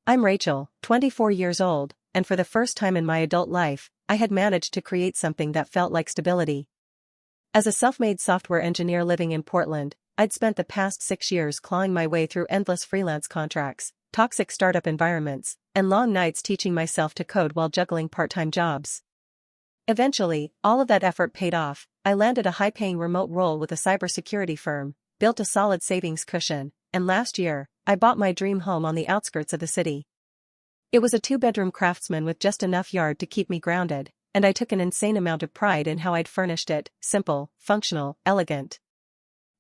I'm Rachel, 24 years old, and for the first time in my adult life, I had managed to create something that felt like stability. As a self-made software engineer living in Portland, I'd spent the past 6 years clawing my way through endless freelance contracts, toxic startup environments, and long nights teaching myself to code while juggling part-time jobs. Eventually, all of that effort paid off. I landed a high-paying remote role with a cybersecurity firm, built a solid savings cushion, and last year, I bought my dream home on the outskirts of the city. It was a 2-bedroom Craftsman with just enough yard to keep me grounded, and I took an insane amount of pride in how I'd furnished it: simple, functional, elegant.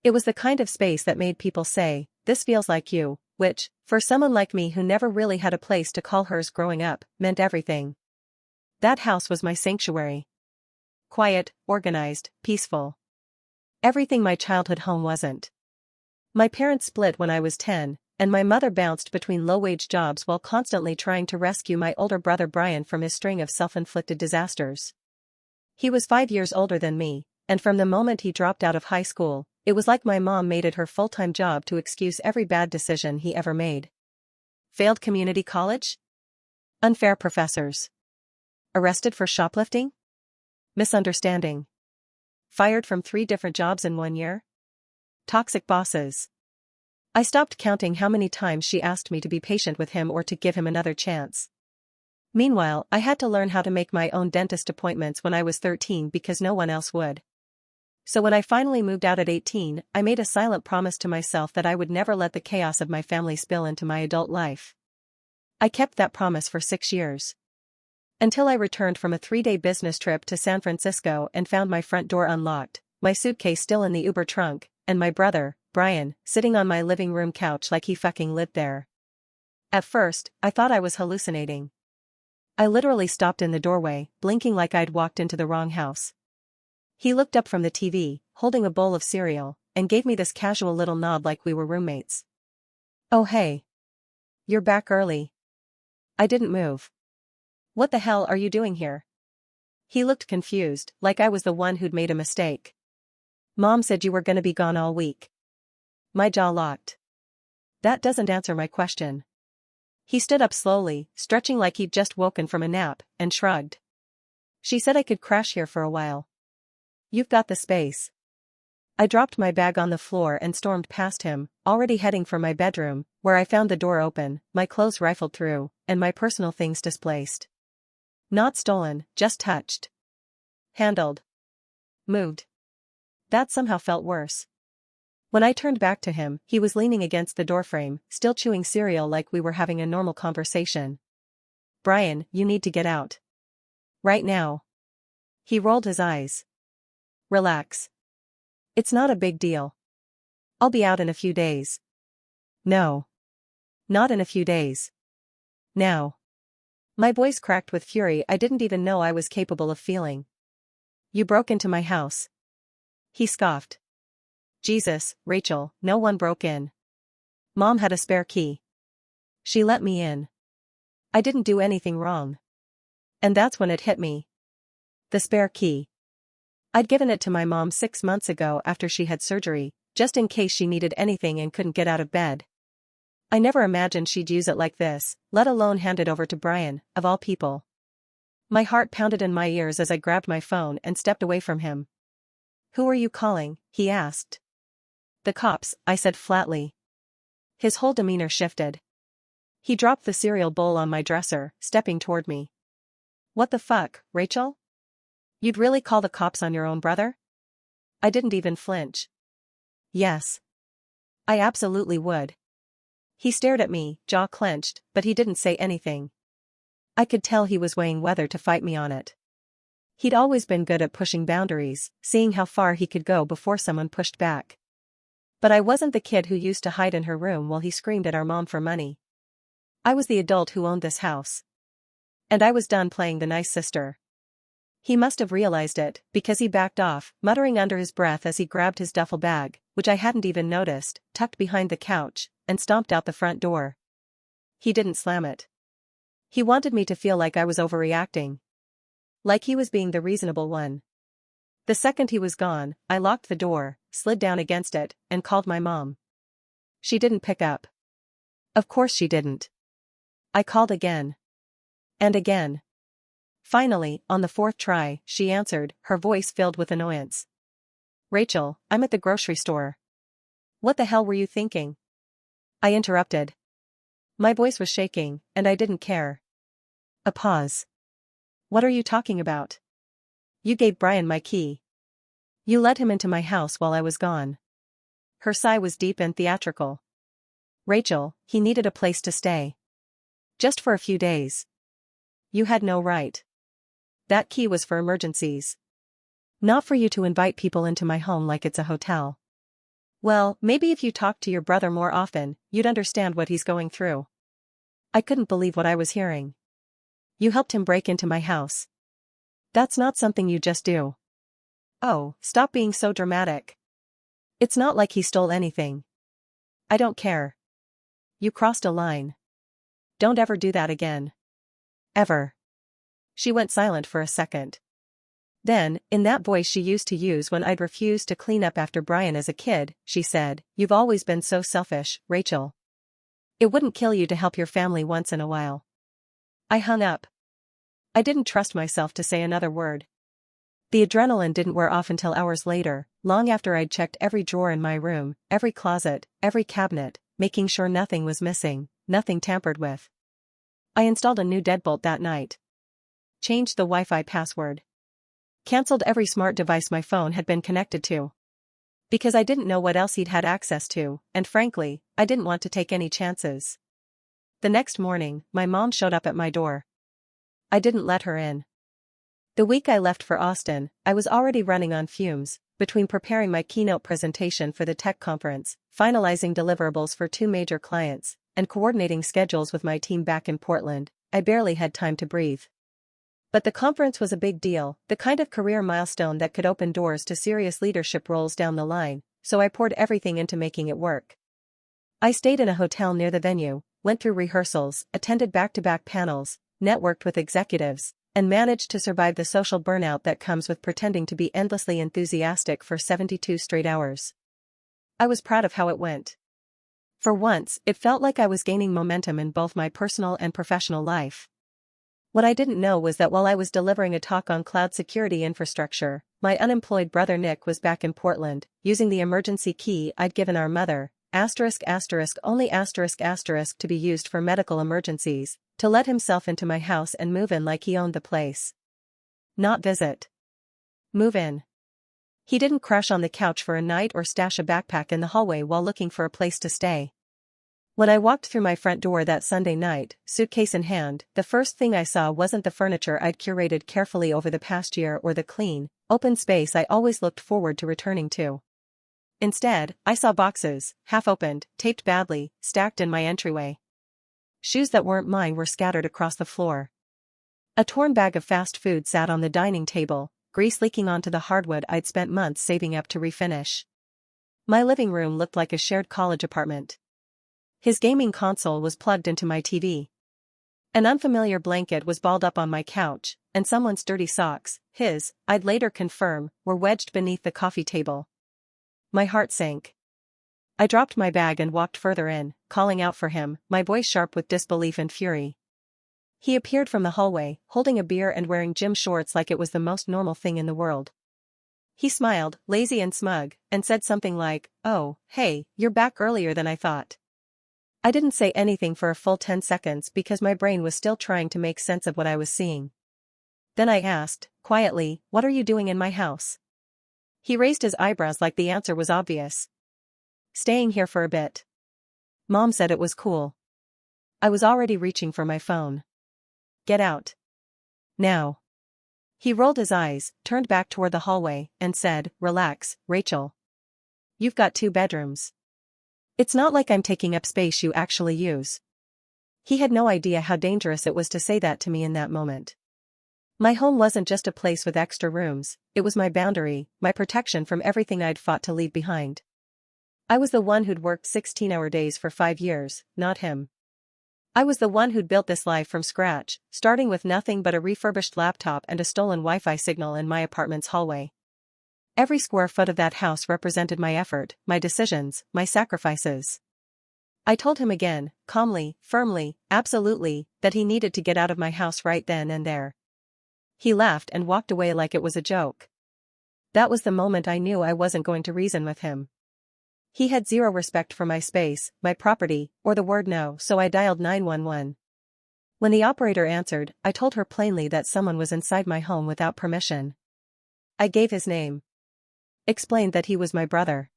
It was the kind of space that made people say, "This feels like you," which, for someone like me who never really had a place to call hers growing up, meant everything. That house was my sanctuary. Quiet, organized, peaceful. Everything my childhood home wasn't. My parents split when I was 10, and my mother bounced between low-wage jobs while constantly trying to rescue my older brother Brian from his string of self-inflicted disasters. He was 5 years older than me, and from the moment he dropped out of high school, it was like my mom made it her full-time job to excuse every bad decision he ever made. Failed community college? Unfair professors. Arrested for shoplifting? Misunderstanding. Fired from 3 different jobs in 1 year? Toxic bosses. I stopped counting how many times she asked me to be patient with him or to give him another chance. Meanwhile, I had to learn how to make my own dentist appointments when I was 13 because no one else would. So when I finally moved out at 18, I made a silent promise to myself that I would never let the chaos of my family spill into my adult life. I kept that promise for 6 years. Until I returned from a 3-day business trip to San Francisco and found my front door unlocked, my suitcase still in the Uber trunk, and my brother, Brian, sitting on my living room couch like he fucking lived there. At first, I thought I was hallucinating. I literally stopped in the doorway, blinking like I'd walked into the wrong house. He looked up from the TV, holding a bowl of cereal, and gave me this casual little nod like we were roommates. "Oh hey. You're back early." I didn't move. "What the hell are you doing here?" He looked confused, like I was the one who'd made a mistake. "Mom said you were gonna be gone all week." My jaw locked. That doesn't answer my question. He stood up slowly, stretching like he'd just woken from a nap, and shrugged. "She said I could crash here for a while. You've got the space." I dropped my bag on the floor and stormed past him, already heading for my bedroom, where I found the door open, my clothes rifled through, and my personal things displaced. Not stolen, just touched. Handled. Moved. That somehow felt worse. When I turned back to him, he was leaning against the doorframe, still chewing cereal like we were having a normal conversation. "Brian, you need to get out. Right now." He rolled his eyes. "Relax. It's not a big deal. I'll be out in a few days." "No. Not in a few days. Now." My voice cracked with fury I didn't even know I was capable of feeling. "You broke into my house." He scoffed. "Jesus, Rachel, no one broke in. Mom had a spare key. She let me in. I didn't do anything wrong." And that's when it hit me. The spare key. I'd given it to my mom 6 months ago after she had surgery, just in case she needed anything and couldn't get out of bed. I never imagined she'd use it like this, let alone hand it over to Brian, of all people. My heart pounded in my ears as I grabbed my phone and stepped away from him. "Who are you calling?" he asked. "The cops," I said flatly. His whole demeanor shifted. He dropped the cereal bowl on my dresser, stepping toward me. "What the fuck, Rachel? You'd really call the cops on your own brother?" I didn't even flinch. "Yes. I absolutely would." He stared at me, jaw clenched, but he didn't say anything. I could tell he was weighing whether to fight me on it. He'd always been good at pushing boundaries, seeing how far he could go before someone pushed back. But I wasn't the kid who used to hide in her room while he screamed at our mom for money. I was the adult who owned this house. And I was done playing the nice sister. He must have realized it, because he backed off, muttering under his breath as he grabbed his duffel bag, which I hadn't even noticed, tucked behind the couch, and stomped out the front door. He didn't slam it. He wanted me to feel like I was overreacting. Like he was being the reasonable one. The second he was gone, I locked the door, slid down against it, and called my mom. She didn't pick up. Of course she didn't. I called again. And again. Finally, on the fourth try, she answered, her voice filled with annoyance. Rachel, I'm at the grocery store. What the hell were you thinking? I interrupted. My voice was shaking, and I didn't care. A pause. What are you talking about? You gave Brian my key. You let him into my house while I was gone. Her sigh was deep and theatrical. Rachel, he needed a place to stay. Just for a few days. You had no right. That key was for emergencies. Not for you to invite people into my home like it's a hotel. Well, maybe if you talked to your brother more often, you'd understand what he's going through. I couldn't believe what I was hearing. You helped him break into my house. That's not something you just do. Oh, stop being so dramatic. It's not like he stole anything. I don't care. You crossed a line. Don't ever do that again. Ever. She went silent for a second. Then, in that voice she used to use when I'd refused to clean up after Brian as a kid, she said, "You've always been so selfish, Rachel. It wouldn't kill you to help your family once in a while." I hung up. I didn't trust myself to say another word. The adrenaline didn't wear off until hours later, long after I'd checked every drawer in my room, every closet, every cabinet, making sure nothing was missing, nothing tampered with. I installed a new deadbolt that night. Changed the Wi-Fi password. Cancelled every smart device my phone had been connected to. Because I didn't know what else he'd had access to, and frankly, I didn't want to take any chances. The next morning, my mom showed up at my door. I didn't let her in. The week I left for Austin, I was already running on fumes, between preparing my keynote presentation for the tech conference, finalizing deliverables for 2 major clients, and coordinating schedules with my team back in Portland. I barely had time to breathe. But the conference was a big deal, the kind of career milestone that could open doors to serious leadership roles down the line, so I poured everything into making it work. I stayed in a hotel near the venue, went through rehearsals, attended back-to-back panels, networked with executives, and managed to survive the social burnout that comes with pretending to be endlessly enthusiastic for 72 straight hours. I was proud of how it went. For once, it felt like I was gaining momentum in both my personal and professional life. What I didn't know was that while I was delivering a talk on cloud security infrastructure, my unemployed brother Nick was back in Portland, using the emergency key I'd given our mother, only to be used for medical emergencies, to let himself into my house and move in like he owned the place. Not visit. Move in. He didn't crash on the couch for a night or stash a backpack in the hallway while looking for a place to stay. When I walked through my front door that Sunday night, suitcase in hand, the first thing I saw wasn't the furniture I'd curated carefully over the past year or the clean, open space I always looked forward to returning to. Instead, I saw boxes, half-opened, taped badly, stacked in my entryway. Shoes that weren't mine were scattered across the floor. A torn bag of fast food sat on the dining table, grease leaking onto the hardwood I'd spent months saving up to refinish. My living room looked like a shared college apartment. His gaming console was plugged into my TV. An unfamiliar blanket was balled up on my couch, and someone's dirty socks, I'd later confirm, were wedged beneath the coffee table. My heart sank. I dropped my bag and walked further in, calling out for him, my voice sharp with disbelief and fury. He appeared from the hallway, holding a beer and wearing gym shorts like it was the most normal thing in the world. He smiled, lazy and smug, and said something like, "Oh, hey, you're back earlier than I thought." I didn't say anything for a full 10 seconds because my brain was still trying to make sense of what I was seeing. Then I asked, quietly, "What are you doing in my house?" He raised his eyebrows like the answer was obvious. "Staying here for a bit. Mom said it was cool." I was already reaching for my phone. "Get out. Now." He rolled his eyes, turned back toward the hallway, and said, "Relax, Rachel. You've got 2 bedrooms. It's not like I'm taking up space you actually use." He had no idea how dangerous it was to say that to me in that moment. My home wasn't just a place with extra rooms, it was my boundary, my protection from everything I'd fought to leave behind. I was the one who'd worked 16-hour days for 5 years, not him. I was the one who'd built this life from scratch, starting with nothing but a refurbished laptop and a stolen Wi-Fi signal in my apartment's hallway. Every square foot of that house represented my effort, my decisions, my sacrifices. I told him again, calmly, firmly, absolutely, that he needed to get out of my house right then and there. He laughed and walked away like it was a joke. That was the moment I knew I wasn't going to reason with him. He had zero respect for my space, my property, or the word no, so I dialed 911. When the operator answered, I told her plainly that someone was inside my home without permission. I gave his name. Explained that he was my brother.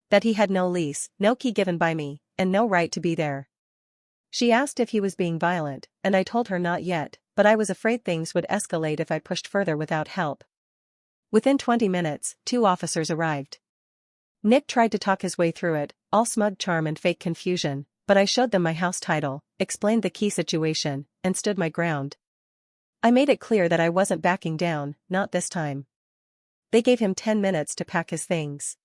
That he had no lease, no key given by me, and no right to be there. She asked if he was being violent, and I told her not yet, but I was afraid things would escalate if I pushed further without help. Within 20 minutes, 2 officers arrived. Nick tried to talk his way through it, all smug charm and fake confusion, but I showed them my house title, explained the key situation, and stood my ground. I made it clear that I wasn't backing down, not this time. They gave him 10 minutes to pack his things.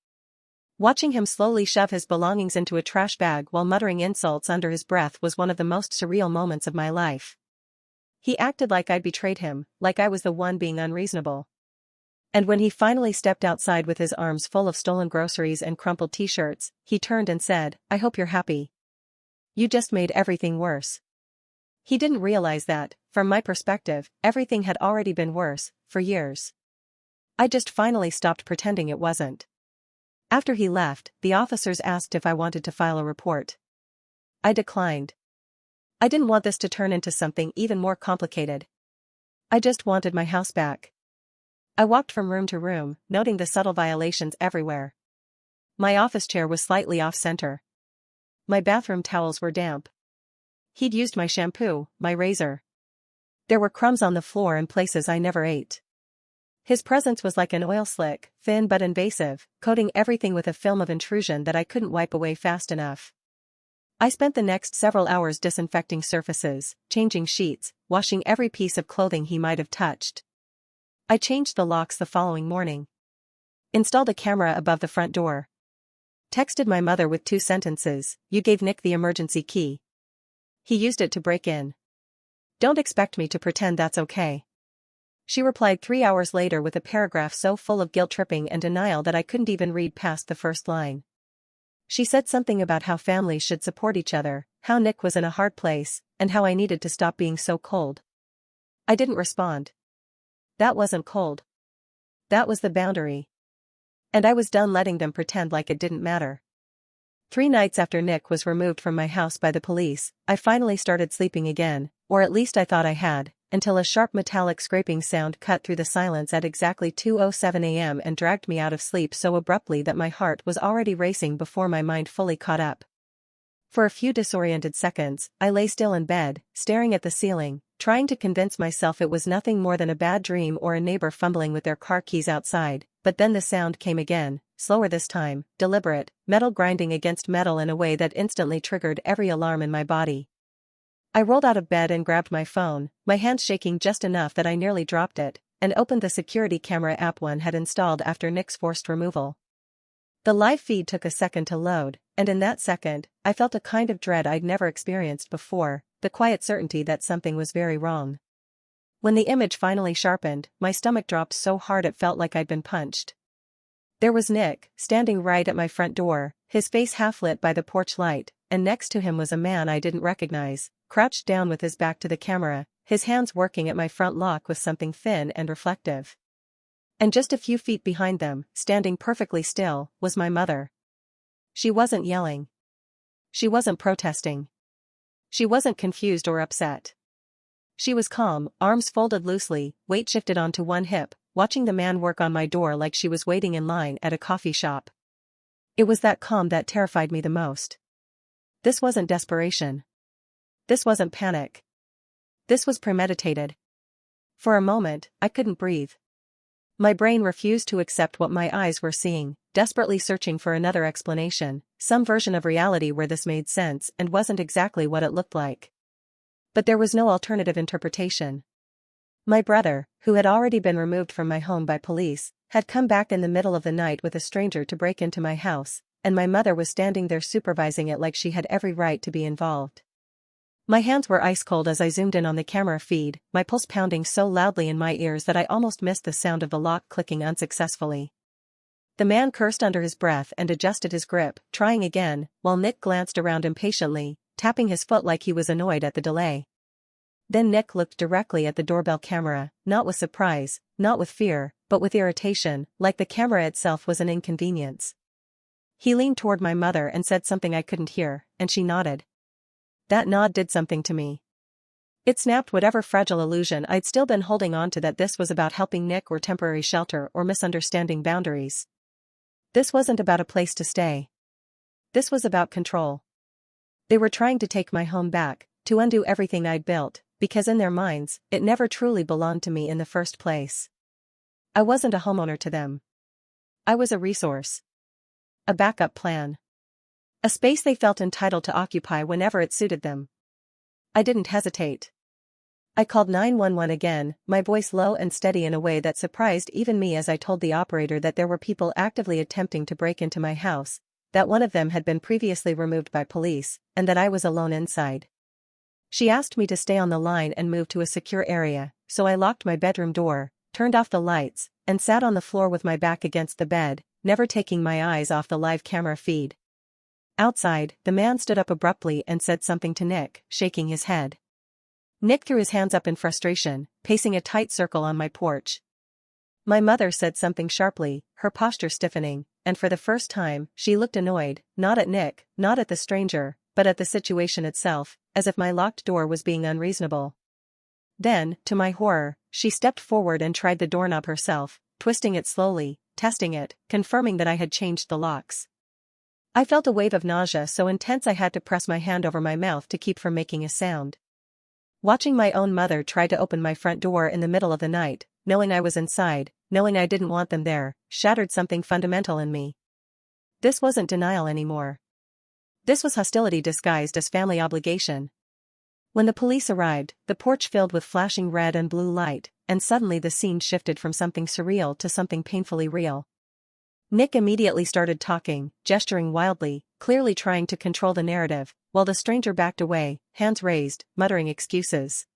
Watching him slowly shove his belongings into a trash bag while muttering insults under his breath was one of the most surreal moments of my life. He acted like I'd betrayed him, like I was the one being unreasonable. And when he finally stepped outside with his arms full of stolen groceries and crumpled t-shirts, he turned and said, "I hope you're happy. You just made everything worse." He didn't realize that, from my perspective, everything had already been worse, for years. I just finally stopped pretending it wasn't. After he left, the officers asked if I wanted to file a report. I declined. I didn't want this to turn into something even more complicated. I just wanted my house back. I walked from room to room, noting the subtle violations everywhere. My office chair was slightly off-center. My bathroom towels were damp. He'd used my shampoo, my razor. There were crumbs on the floor in places I never ate. His presence was like an oil slick, thin but invasive, coating everything with a film of intrusion that I couldn't wipe away fast enough. I spent the next several hours disinfecting surfaces, changing sheets, washing every piece of clothing he might have touched. I changed the locks the following morning. Installed a camera above the front door. Texted my mother with 2 sentences, "You gave Nick the emergency key. He used it to break in. Don't expect me to pretend that's okay." She replied 3 hours later with a paragraph so full of guilt-tripping and denial that I couldn't even read past the first line. She said something about how families should support each other, how Nick was in a hard place, and how I needed to stop being so cold. I didn't respond. That wasn't cold. That was the boundary. And I was done letting them pretend like it didn't matter. 3 nights after Nick was removed from my house by the police, I finally started sleeping again, or at least I thought I had, until a sharp metallic scraping sound cut through the silence at exactly 2:07 a.m. and dragged me out of sleep so abruptly that my heart was already racing before my mind fully caught up. For a few disoriented seconds, I lay still in bed, staring at the ceiling, trying to convince myself it was nothing more than a bad dream or a neighbor fumbling with their car keys outside, but then the sound came again, slower this time, deliberate, metal grinding against metal in a way that instantly triggered every alarm in my body. I rolled out of bed and grabbed my phone, my hands shaking just enough that I nearly dropped it, and opened the security camera app one had installed after Nick's forced removal. The live feed took a second to load, and in that second, I felt a kind of dread I'd never experienced before, the quiet certainty that something was very wrong. When the image finally sharpened, my stomach dropped so hard it felt like I'd been punched. There was Nick, standing right at my front door, his face half lit by the porch light, and next to him was a man I didn't recognize, crouched down with his back to the camera, his hands working at my front lock with something thin and reflective. And just a few feet behind them, standing perfectly still, was my mother. She wasn't yelling. She wasn't protesting. She wasn't confused or upset. She was calm, arms folded loosely, weight shifted onto one hip, watching the man work on my door like she was waiting in line at a coffee shop. It was that calm that terrified me the most. This wasn't desperation. This wasn't panic. This was premeditated. For a moment, I couldn't breathe. My brain refused to accept what my eyes were seeing, desperately searching for another explanation, some version of reality where this made sense and wasn't exactly what it looked like. But there was no alternative interpretation. My brother, who had already been removed from my home by police, had come back in the middle of the night with a stranger to break into my house, and my mother was standing there supervising it like she had every right to be involved. My hands were ice cold as I zoomed in on the camera feed, my pulse pounding so loudly in my ears that I almost missed the sound of the lock clicking unsuccessfully. The man cursed under his breath and adjusted his grip, trying again, while Nick glanced around impatiently, tapping his foot like he was annoyed at the delay. Then Nick looked directly at the doorbell camera, not with surprise, not with fear, but with irritation, like the camera itself was an inconvenience. He leaned toward my mother and said something I couldn't hear, and she nodded. That nod did something to me. It snapped whatever fragile illusion I'd still been holding on to that this was about helping Nick or temporary shelter or misunderstanding boundaries. This wasn't about a place to stay. This was about control. They were trying to take my home back, to undo everything I'd built, because in their minds, it never truly belonged to me in the first place. I wasn't a homeowner to them. I was a resource. A backup plan. A space they felt entitled to occupy whenever it suited them. I didn't hesitate. I called 911 again, my voice low and steady in a way that surprised even me as I told the operator that there were people actively attempting to break into my house, that one of them had been previously removed by police, and that I was alone inside. She asked me to stay on the line and move to a secure area, so I locked my bedroom door, turned off the lights, and sat on the floor with my back against the bed, never taking my eyes off the live camera feed. Outside, the man stood up abruptly and said something to Nick, shaking his head. Nick threw his hands up in frustration, pacing a tight circle on my porch. My mother said something sharply, her posture stiffening, and for the first time, she looked annoyed, not at Nick, not at the stranger, but at the situation itself, as if my locked door was being unreasonable. Then, to my horror, she stepped forward and tried the doorknob herself, twisting it slowly, testing it, confirming that I had changed the locks. I felt a wave of nausea so intense I had to press my hand over my mouth to keep from making a sound. Watching my own mother try to open my front door in the middle of the night, knowing I was inside, knowing I didn't want them there, shattered something fundamental in me. This wasn't denial anymore. This was hostility disguised as family obligation. When the police arrived, the porch filled with flashing red and blue light, and suddenly the scene shifted from something surreal to something painfully real. Nick immediately started talking, gesturing wildly, clearly trying to control the narrative, while the stranger backed away, hands raised, muttering excuses.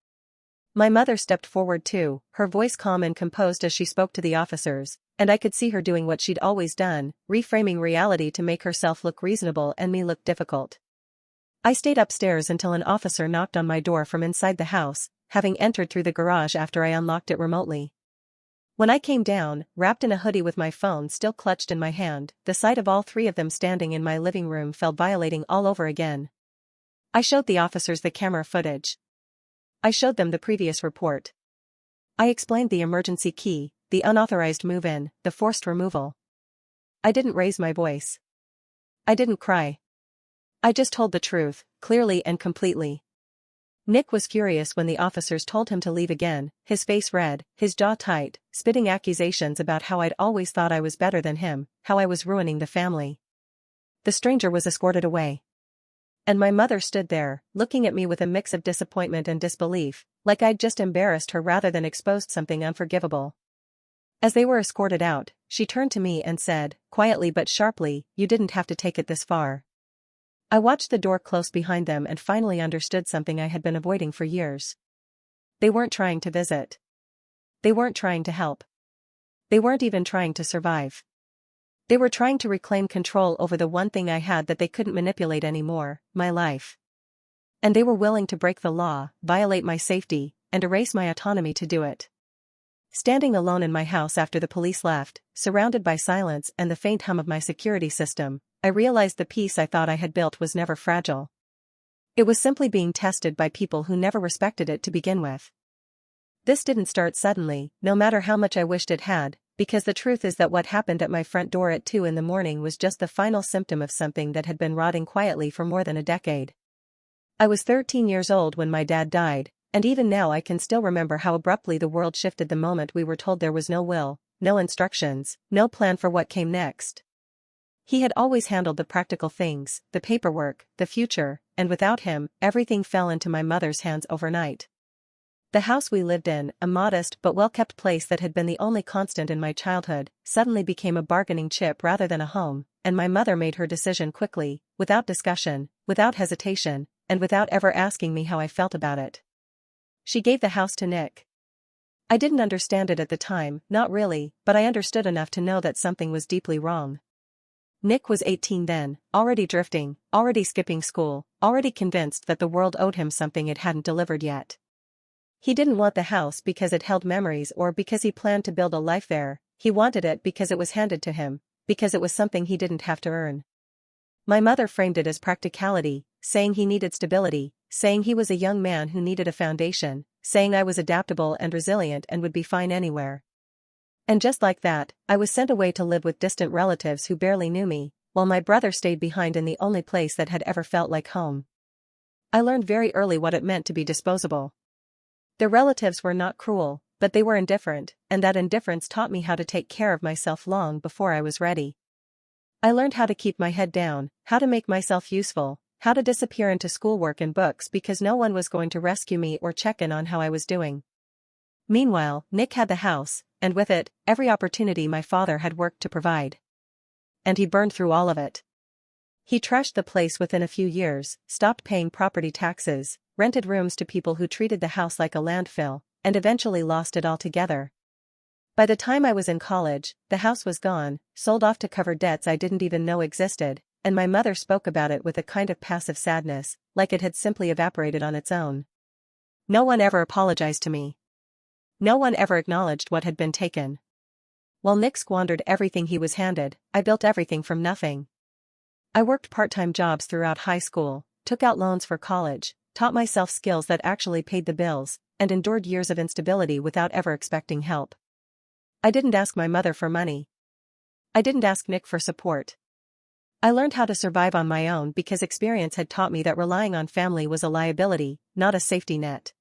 My mother stepped forward too, her voice calm and composed as she spoke to the officers, and I could see her doing what she'd always done, reframing reality to make herself look reasonable and me look difficult. I stayed upstairs until an officer knocked on my door from inside the house, having entered through the garage after I unlocked it remotely. When I came down, wrapped in a hoodie with my phone still clutched in my hand, the sight of all three of them standing in my living room felt violating all over again. I showed the officers the camera footage. I showed them the previous report. I explained the emergency key, the unauthorized move-in, the forced removal. I didn't raise my voice. I didn't cry. I just told the truth, clearly and completely. Nick was furious when the officers told him to leave again, his face red, his jaw tight, spitting accusations about how I'd always thought I was better than him, how I was ruining the family. The stranger was escorted away. And my mother stood there, looking at me with a mix of disappointment and disbelief, like I'd just embarrassed her rather than exposed something unforgivable. As they were escorted out, she turned to me and said, quietly but sharply, "You didn't have to take it this far." I watched the door close behind them and finally understood something I had been avoiding for years. They weren't trying to visit. They weren't trying to help. They weren't even trying to survive. They were trying to reclaim control over the one thing I had that they couldn't manipulate anymore, my life. And they were willing to break the law, violate my safety, and erase my autonomy to do it. Standing alone in my house after the police left, surrounded by silence and the faint hum of my security system, I realized the peace I thought I had built was never fragile. It was simply being tested by people who never respected it to begin with. This didn't start suddenly, no matter how much I wished it had, because the truth is that what happened at my front door at 2 a.m. was just the final symptom of something that had been rotting quietly for more than a decade. I was 13 years old when my dad died, and even now I can still remember how abruptly the world shifted the moment we were told there was no will, no instructions, no plan for what came next. He had always handled the practical things, the paperwork, the future, and without him, everything fell into my mother's hands overnight. The house we lived in, a modest but well-kept place that had been the only constant in my childhood, suddenly became a bargaining chip rather than a home, and my mother made her decision quickly, without discussion, without hesitation, and without ever asking me how I felt about it. She gave the house to Nick. I didn't understand it at the time, not really, but I understood enough to know that something was deeply wrong. Nick was 18 then, already drifting, already skipping school, already convinced that the world owed him something it hadn't delivered yet. He didn't want the house because it held memories or because he planned to build a life there, he wanted it because it was handed to him, because it was something he didn't have to earn. My mother framed it as practicality, saying he needed stability, saying he was a young man who needed a foundation, saying I was adaptable and resilient and would be fine anywhere. And just like that, I was sent away to live with distant relatives who barely knew me, while my brother stayed behind in the only place that had ever felt like home. I learned very early what it meant to be disposable. The relatives were not cruel, but they were indifferent, and that indifference taught me how to take care of myself long before I was ready. I learned how to keep my head down, how to make myself useful, how to disappear into schoolwork and books because no one was going to rescue me or check in on how I was doing. Meanwhile, Nick had the house, and with it, every opportunity my father had worked to provide. And he burned through all of it. He trashed the place within a few years, stopped paying property taxes, rented rooms to people who treated the house like a landfill, and eventually lost it altogether. By the time I was in college, the house was gone, sold off to cover debts I didn't even know existed, and my mother spoke about it with a kind of passive sadness, like it had simply evaporated on its own. No one ever apologized to me. No one ever acknowledged what had been taken. While Nick squandered everything he was handed, I built everything from nothing. I worked part-time jobs throughout high school, took out loans for college, taught myself skills that actually paid the bills, and endured years of instability without ever expecting help. I didn't ask my mother for money. I didn't ask Nick for support. I learned how to survive on my own because experience had taught me that relying on family was a liability, not a safety net.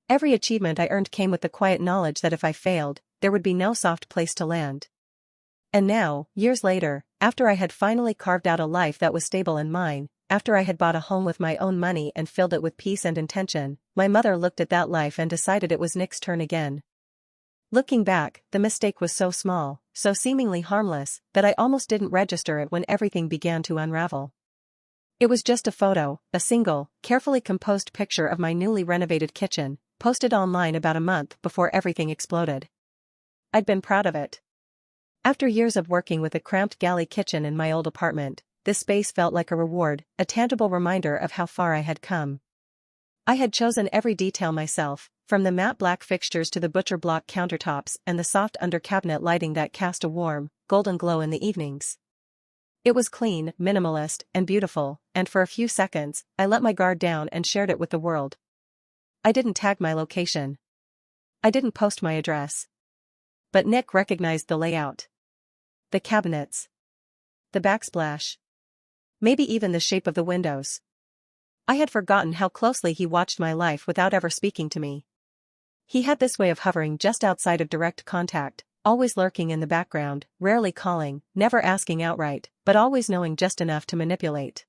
Every achievement I earned came with the quiet knowledge that if I failed, there would be no soft place to land. And now, years later, after I had finally carved out a life that was stable and mine, after I had bought a home with my own money and filled it with peace and intention, my mother looked at that life and decided it was Nick's turn again. Looking back, the mistake was so small, so seemingly harmless, that I almost didn't register it when everything began to unravel. It was just a photo, a single, carefully composed picture of my newly renovated kitchen, posted online about a month before everything exploded. I'd been proud of it. After years of working with a cramped galley kitchen in my old apartment, this space felt like a reward, a tangible reminder of how far I had come. I had chosen every detail myself, from the matte black fixtures to the butcher block countertops and the soft under-cabinet lighting that cast a warm, golden glow in the evenings. It was clean, minimalist, and beautiful, and for a few seconds, I let my guard down and shared it with the world. I didn't tag my location. I didn't post my address. But Nick recognized the layout. The cabinets. The backsplash. Maybe even the shape of the windows. I had forgotten how closely he watched my life without ever speaking to me. He had this way of hovering just outside of direct contact, always lurking in the background, rarely calling, never asking outright, but always knowing just enough to manipulate.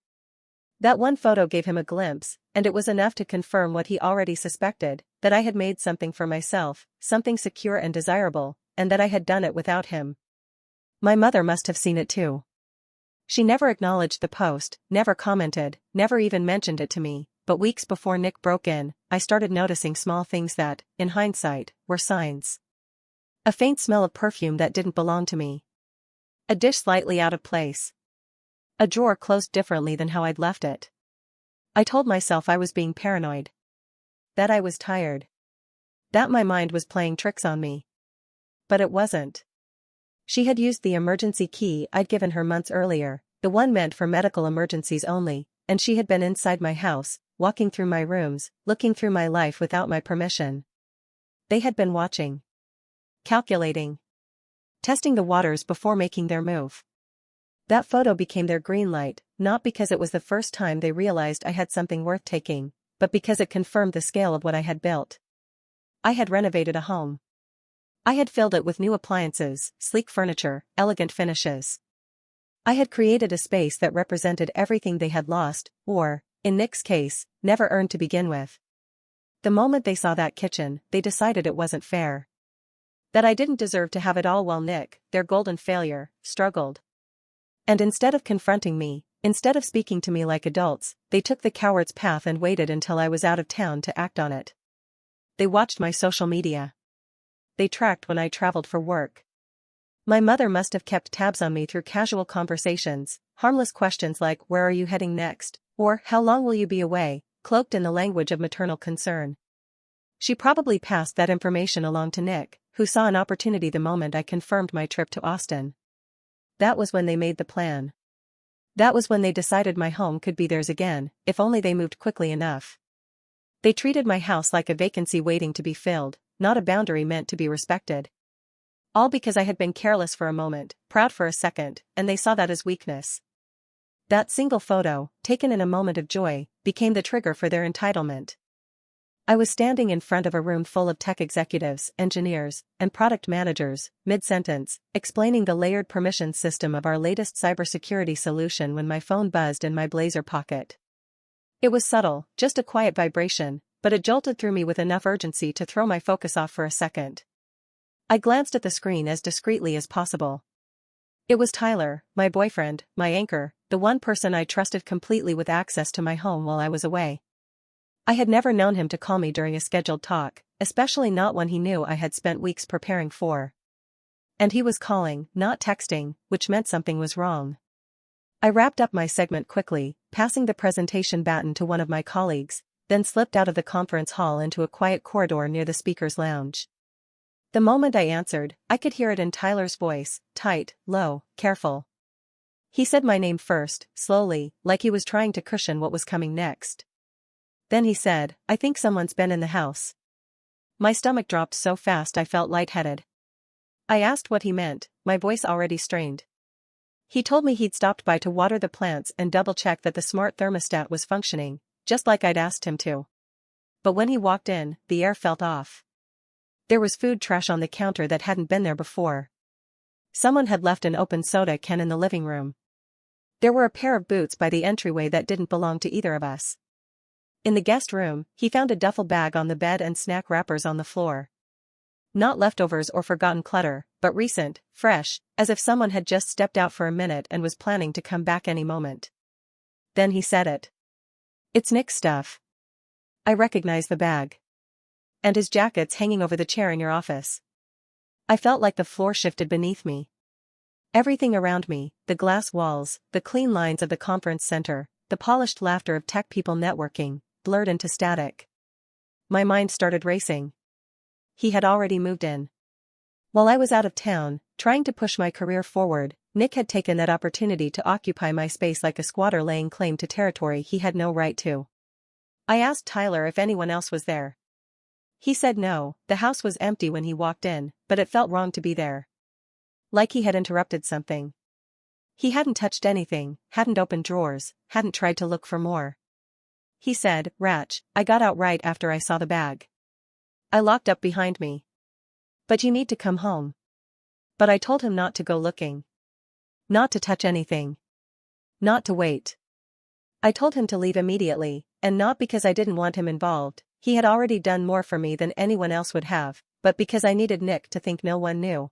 That one photo gave him a glimpse, and it was enough to confirm what he already suspected, that I had made something for myself, something secure and desirable, and that I had done it without him. My mother must have seen it too. She never acknowledged the post, never commented, never even mentioned it to me, but weeks before Nick broke in, I started noticing small things that, in hindsight, were signs. A faint smell of perfume that didn't belong to me. A dish slightly out of place. A drawer closed differently than how I'd left it. I told myself I was being paranoid. That I was tired. That my mind was playing tricks on me. But it wasn't. She had used the emergency key I'd given her months earlier, the one meant for medical emergencies only, and she had been inside my house, walking through my rooms, looking through my life without my permission. They had been watching. Calculating. Testing the waters before making their move. That photo became their green light, not because it was the first time they realized I had something worth taking, but because it confirmed the scale of what I had built. I had renovated a home. I had filled it with new appliances, sleek furniture, elegant finishes. I had created a space that represented everything they had lost, or, in Nick's case, never earned to begin with. The moment they saw that kitchen, they decided it wasn't fair. That I didn't deserve to have it all while Nick, their golden failure, struggled. And instead of confronting me, instead of speaking to me like adults, they took the coward's path and waited until I was out of town to act on it. They watched my social media. they tracked when I traveled for work. My mother must have kept tabs on me through casual conversations, harmless questions like "Where are you heading next?" or "How long will you be away?" cloaked in the language of maternal concern. She probably passed that information along to Nick, who saw an opportunity the moment I confirmed my trip to Austin. That was when they made the plan. That was when they decided my home could be theirs again, if only they moved quickly enough. They treated my house like a vacancy waiting to be filled, not a boundary meant to be respected. All because I had been careless for a moment, proud for a second, and they saw that as weakness. That single photo, taken in a moment of joy, became the trigger for their entitlement. I was standing in front of a room full of tech executives, engineers, and product managers, mid-sentence, explaining the layered permissions system of our latest cybersecurity solution when my phone buzzed in my blazer pocket. It was subtle, just a quiet vibration, but it jolted through me with enough urgency to throw my focus off for a second. I glanced at the screen as discreetly as possible. It was Tyler, my boyfriend, my anchor, the one person I trusted completely with access to my home while I was away. I had never known him to call me during a scheduled talk, especially not one he knew I had spent weeks preparing for. And he was calling, not texting, which meant something was wrong. I wrapped up my segment quickly, passing the presentation baton to one of my colleagues, then slipped out of the conference hall into a quiet corridor near the speaker's lounge. The moment I answered, I could hear it in Tyler's voice, tight, low, careful. He said my name first, slowly, like he was trying to cushion what was coming next. Then he said, "I think someone's been in the house." My stomach dropped so fast I felt lightheaded. I asked what he meant, my voice already strained. He told me he'd stopped by to water the plants and double-check that the smart thermostat was functioning, just like I'd asked him to. But when he walked in, the air felt off. There was food trash on the counter that hadn't been there before. Someone had left an open soda can in the living room. There were a pair of boots by the entryway that didn't belong to either of us. In the guest room, he found a duffel bag on the bed and snack wrappers on the floor. Not leftovers or forgotten clutter, but recent, fresh, as if someone had just stepped out for a minute and was planning to come back any moment. Then he said it. "It's Nick's stuff." I recognized the bag. "And his jacket's hanging over the chair in your office." I felt like the floor shifted beneath me. Everything around me, the glass walls, the clean lines of the conference center, the polished laughter of tech people networking, blurred into static. My mind started racing. He had already moved in. While I was out of town, trying to push my career forward, Nick had taken that opportunity to occupy my space like a squatter laying claim to territory he had no right to. I asked Tyler if anyone else was there. He said no, the house was empty when he walked in, but it felt wrong to be there. Like he had interrupted something. He hadn't touched anything, hadn't opened drawers, hadn't tried to look for more. He said, "Ratch, I got out right after I saw the bag. I locked up behind me. But you need to come home." But I told him not to go looking. Not to touch anything. Not to wait. I told him to leave immediately, and not because I didn't want him involved, he had already done more for me than anyone else would have, but because I needed Nick to think no one knew.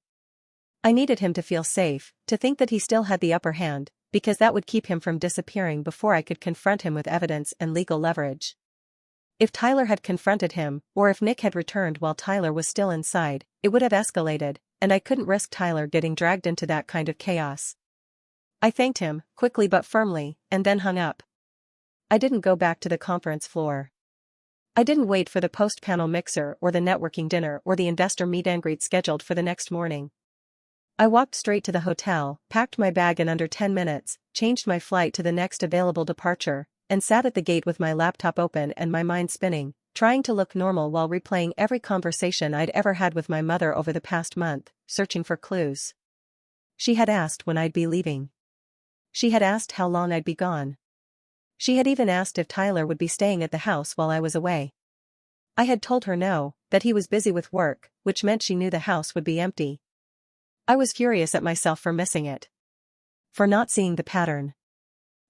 I needed him to feel safe, to think that he still had the upper hand, because that would keep him from disappearing before I could confront him with evidence and legal leverage. If Tyler had confronted him, or if Nick had returned while Tyler was still inside, it would have escalated, and I couldn't risk Tyler getting dragged into that kind of chaos. I thanked him, quickly but firmly, and then hung up. I didn't go back to the conference floor. I didn't wait for the post-panel mixer or the networking dinner or the investor meet-and-greet scheduled for the next morning. I walked straight to the hotel, packed my bag in under 10 minutes, changed my flight to the next available departure, and sat at the gate with my laptop open and my mind spinning, trying to look normal while replaying every conversation I'd ever had with my mother over the past month, searching for clues. She had asked when I'd be leaving. She had asked how long I'd be gone. She had even asked if Tyler would be staying at the house while I was away. I had told her no, that he was busy with work, which meant she knew the house would be empty. I was furious at myself for missing it. For not seeing the pattern.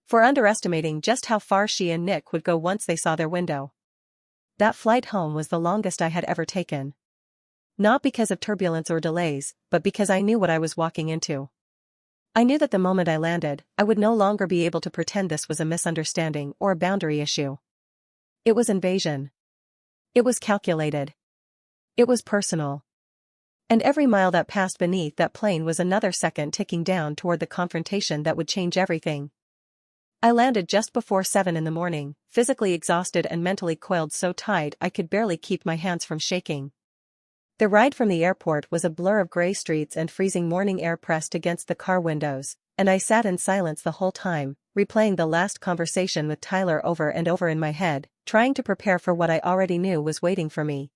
For underestimating just how far she and Nick would go once they saw their window. That flight home was the longest I had ever taken. Not because of turbulence or delays, but because I knew what I was walking into. I knew that the moment I landed, I would no longer be able to pretend this was a misunderstanding or a boundary issue. It was invasion. It was calculated. It was personal. And every mile that passed beneath that plane was another second ticking down toward the confrontation that would change everything. I landed just before 7 in the morning, physically exhausted and mentally coiled so tight I could barely keep my hands from shaking. The ride from the airport was a blur of gray streets and freezing morning air pressed against the car windows, and I sat in silence the whole time, replaying the last conversation with Tyler over and over in my head, trying to prepare for what I already knew was waiting for me.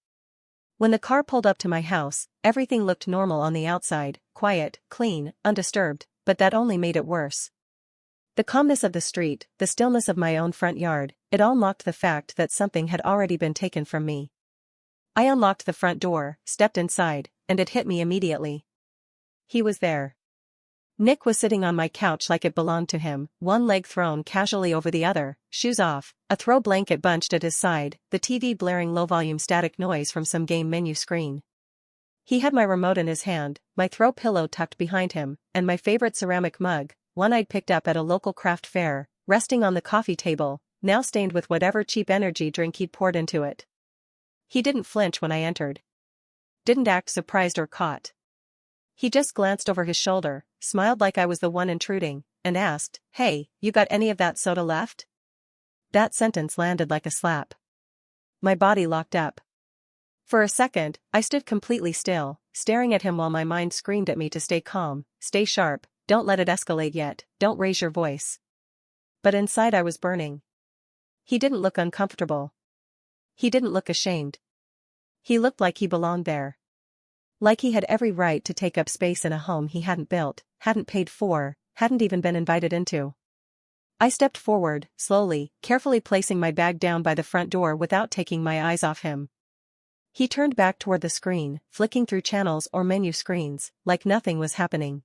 When the car pulled up to my house, everything looked normal on the outside, quiet, clean, undisturbed, but that only made it worse. The calmness of the street, the stillness of my own front yard, it all mocked the fact that something had already been taken from me. I unlocked the front door, stepped inside, and it hit me immediately. He was there. Nick was sitting on my couch like it belonged to him, one leg thrown casually over the other, shoes off, a throw blanket bunched at his side, the TV blaring low-volume static noise from some game menu screen. He had my remote in his hand, my throw pillow tucked behind him, and my favorite ceramic mug, one I'd picked up at a local craft fair, resting on the coffee table, now stained with whatever cheap energy drink he'd poured into it. He didn't flinch when I entered. Didn't act surprised or caught. He just glanced over his shoulder, smiled like I was the one intruding, and asked, "Hey, you got any of that soda left?" That sentence landed like a slap. My body locked up. For a second, I stood completely still, staring at him while my mind screamed at me to stay calm, stay sharp, don't let it escalate yet, don't raise your voice. But inside I was burning. He didn't look uncomfortable. He didn't look ashamed. He looked like he belonged there. Like he had every right to take up space in a home he hadn't built, hadn't paid for, hadn't even been invited into. I stepped forward, slowly, carefully placing my bag down by the front door without taking my eyes off him. He turned back toward the screen, flicking through channels or menu screens, like nothing was happening.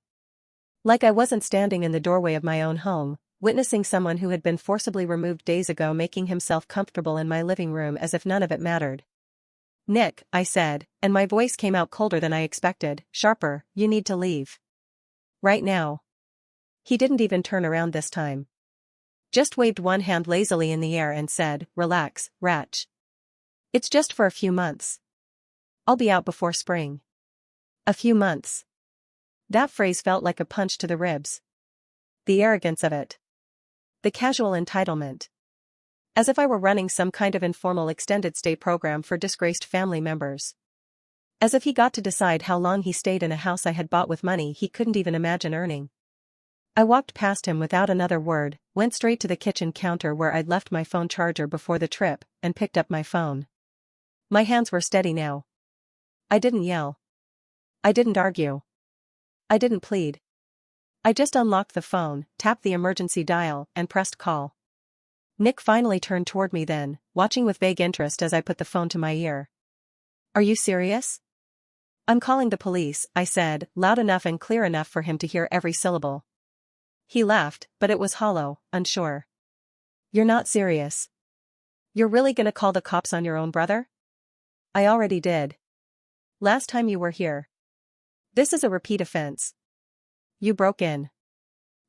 Like I wasn't standing in the doorway of my own home, witnessing someone who had been forcibly removed days ago making himself comfortable in my living room as if none of it mattered. "Nick," I said, and my voice came out colder than I expected, sharper, "you need to leave. Right now." He didn't even turn around this time. Just waved one hand lazily in the air and said, "Relax, Ratch. It's just for a few months. I'll be out before spring." A few months. That phrase felt like a punch to the ribs. The arrogance of it. The casual entitlement. As if I were running some kind of informal extended stay program for disgraced family members. As if he got to decide how long he stayed in a house I had bought with money he couldn't even imagine earning. I walked past him without another word, went straight to the kitchen counter where I'd left my phone charger before the trip, and picked up my phone. My hands were steady now. I didn't yell. I didn't argue. I didn't plead. I just unlocked the phone, tapped the emergency dial, and pressed call. Nick finally turned toward me then, watching with vague interest as I put the phone to my ear. "Are you serious?" "I'm calling the police," I said, loud enough and clear enough for him to hear every syllable. He laughed, but it was hollow, unsure. "You're not serious. You're really gonna call the cops on your own brother?" "I already did. Last time you were here. This is a repeat offense. You broke in.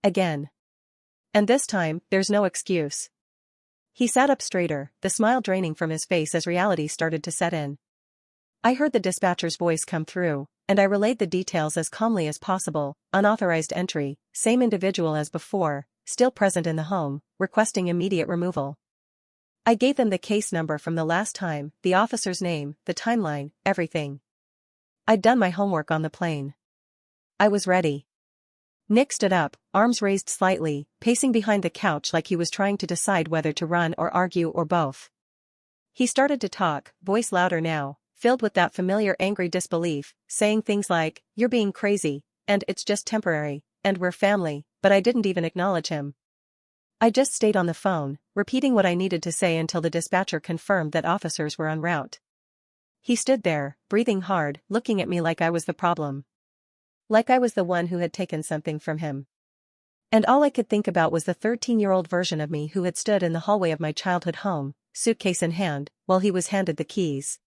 Again. And this time, there's no excuse." He sat up straighter, the smile draining from his face as reality started to set in. I heard the dispatcher's voice come through, and I relayed the details as calmly as possible. Unauthorized entry, same individual as before, still present in the home, requesting immediate removal. I gave them the case number from the last time, the officer's name, the timeline, everything. I'd done my homework on the plane. I was ready. Nick stood up, arms raised slightly, pacing behind the couch like he was trying to decide whether to run or argue or both. He started to talk, voice louder now, filled with that familiar angry disbelief, saying things like, "You're being crazy, and it's just temporary, and we're family," but I didn't even acknowledge him. I just stayed on the phone, repeating what I needed to say until the dispatcher confirmed that officers were en route. He stood there, breathing hard, looking at me like I was the problem. Like I was the one who had taken something from him. And all I could think about was the 13-year-old version of me who had stood in the hallway of my childhood home, suitcase in hand, while he was handed the keys.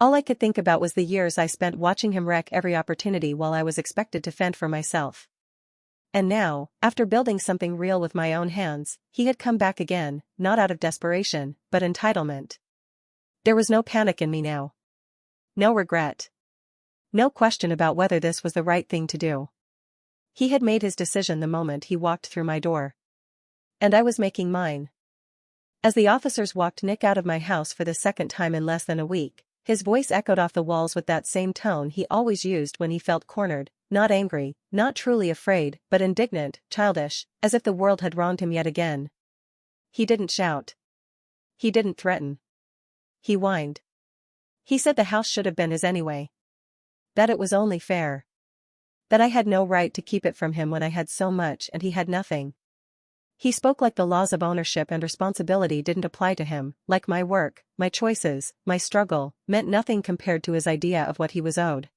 All I could think about was the years I spent watching him wreck every opportunity while I was expected to fend for myself. And now, after building something real with my own hands, he had come back again, not out of desperation, but entitlement. There was no panic in me now. No regret. No question about whether this was the right thing to do. He had made his decision the moment he walked through my door. And I was making mine. As the officers walked Nick out of my house for the second time in less than a week, his voice echoed off the walls with that same tone he always used when he felt cornered, not angry, not truly afraid, but indignant, childish, as if the world had wronged him yet again. He didn't shout. He didn't threaten. He whined. He said the house should have been his anyway. That it was only fair. That I had no right to keep it from him when I had so much and he had nothing. He spoke like the laws of ownership and responsibility didn't apply to him, like my work, my choices, my struggle, meant nothing compared to his idea of what he was owed.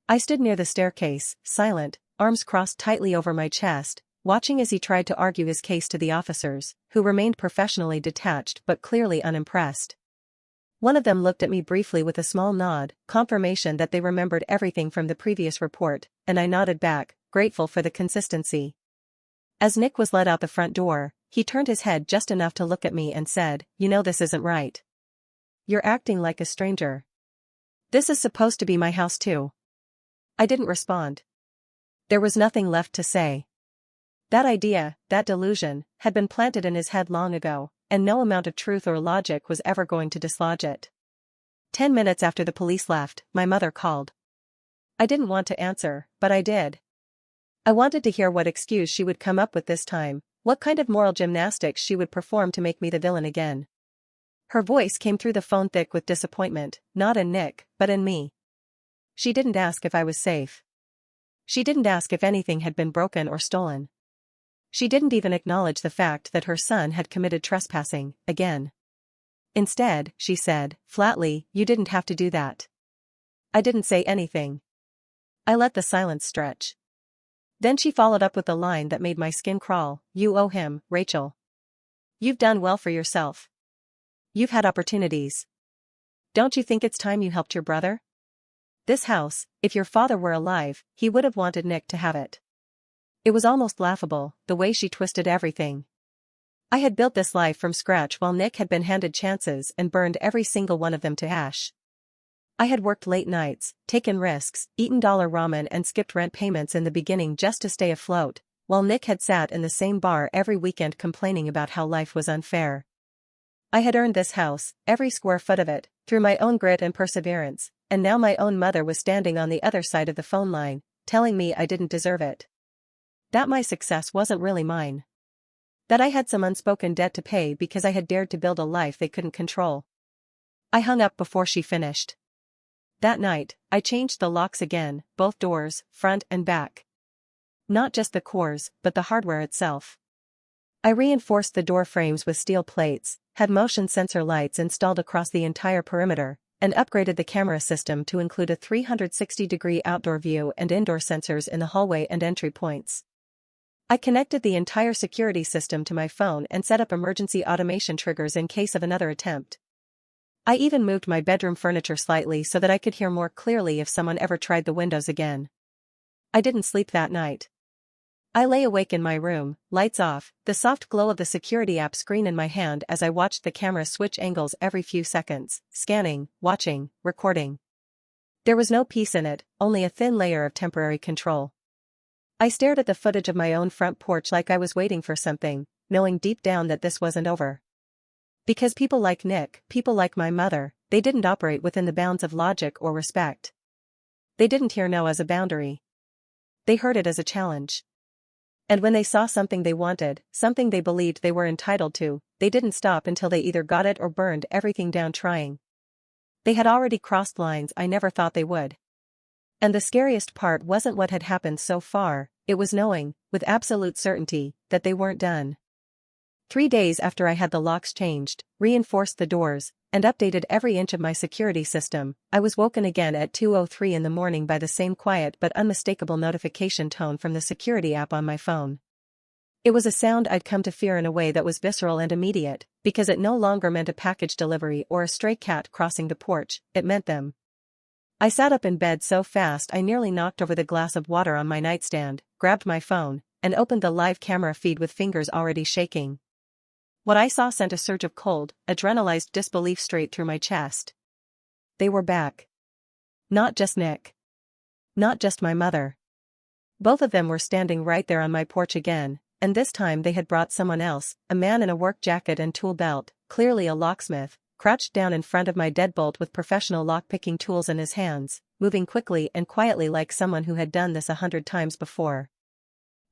I stood near the staircase, silent, arms crossed tightly over my chest, watching as he tried to argue his case to the officers, who remained professionally detached but clearly unimpressed. One of them looked at me briefly with a small nod, confirmation that they remembered everything from the previous report, and I nodded back, grateful for the consistency. As Nick was led out the front door, he turned his head just enough to look at me and said, "You know this isn't right. You're acting like a stranger. This is supposed to be my house too." I didn't respond. There was nothing left to say. That idea, that delusion, had been planted in his head long ago, and no amount of truth or logic was ever going to dislodge it. 10 minutes after the police left, my mother called. I didn't want to answer, but I did. I wanted to hear what excuse she would come up with this time, what kind of moral gymnastics she would perform to make me the villain again. Her voice came through the phone thick with disappointment, not in Nick, but in me. She didn't ask if I was safe. She didn't ask if anything had been broken or stolen. She didn't even acknowledge the fact that her son had committed trespassing, again. Instead, she said, flatly, "You didn't have to do that." I didn't say anything. I let the silence stretch. Then she followed up with the line that made my skin crawl, "You owe him, Rachel. You've done well for yourself. You've had opportunities. Don't you think it's time you helped your brother? This house, if your father were alive, he would have wanted Nick to have it." It was almost laughable, the way she twisted everything. I had built this life from scratch while Nick had been handed chances and burned every single one of them to ash. I had worked late nights, taken risks, eaten dollar ramen and skipped rent payments in the beginning just to stay afloat, while Nick had sat in the same bar every weekend complaining about how life was unfair. I had earned this house, every square foot of it, through my own grit and perseverance, and now my own mother was standing on the other side of the phone line, telling me I didn't deserve it. That my success wasn't really mine. That I had some unspoken debt to pay because I had dared to build a life they couldn't control. I hung up before she finished. That night, I changed the locks again, both doors, front and back. Not just the cores, but the hardware itself. I reinforced the door frames with steel plates, had motion sensor lights installed across the entire perimeter, and upgraded the camera system to include a 360-degree outdoor view and indoor sensors in the hallway and entry points. I connected the entire security system to my phone and set up emergency automation triggers in case of another attempt. I even moved my bedroom furniture slightly so that I could hear more clearly if someone ever tried the windows again. I didn't sleep that night. I lay awake in my room, lights off, the soft glow of the security app screen in my hand as I watched the camera switch angles every few seconds, scanning, watching, recording. There was no peace in it, only a thin layer of temporary control. I stared at the footage of my own front porch like I was waiting for something, knowing deep down that this wasn't over. Because people like Nick, people like my mother, they didn't operate within the bounds of logic or respect. They didn't hear no as a boundary. They heard it as a challenge. And when they saw something they wanted, something they believed they were entitled to, they didn't stop until they either got it or burned everything down trying. They had already crossed lines I never thought they would. And the scariest part wasn't what had happened so far, it was knowing, with absolute certainty, that they weren't done. 3 days after I had the locks changed, reinforced the doors, and updated every inch of my security system, I was woken again at 2:03 in the morning by the same quiet but unmistakable notification tone from the security app on my phone. It was a sound I'd come to fear in a way that was visceral and immediate, because it no longer meant a package delivery or a stray cat crossing the porch, it meant them. I sat up in bed so fast I nearly knocked over the glass of water on my nightstand, grabbed my phone, and opened the live camera feed with fingers already shaking. What I saw sent a surge of cold, adrenalized disbelief straight through my chest. They were back. Not just Nick. Not just my mother. Both of them were standing right there on my porch again, and this time they had brought someone else, a man in a work jacket and tool belt, clearly a locksmith, crouched down in front of my deadbolt with professional lockpicking tools in his hands, moving quickly and quietly like someone who had done this 100 times before.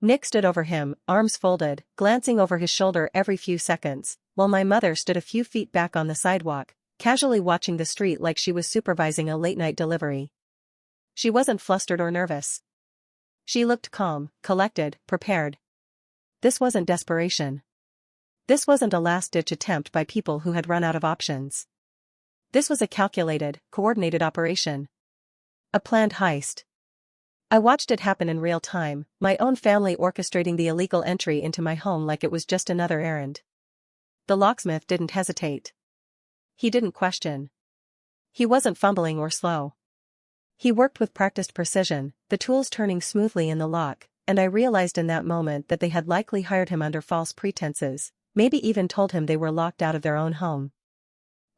Nick stood over him, arms folded, glancing over his shoulder every few seconds, while my mother stood a few feet back on the sidewalk, casually watching the street like she was supervising a late-night delivery. She wasn't flustered or nervous. She looked calm, collected, prepared. This wasn't desperation. This wasn't a last-ditch attempt by people who had run out of options. This was a calculated, coordinated operation. A planned heist. I watched it happen in real time, my own family orchestrating the illegal entry into my home like it was just another errand. The locksmith didn't hesitate. He didn't question. He wasn't fumbling or slow. He worked with practiced precision, the tools turning smoothly in the lock, and I realized in that moment that they had likely hired him under false pretenses, maybe even told him they were locked out of their own home.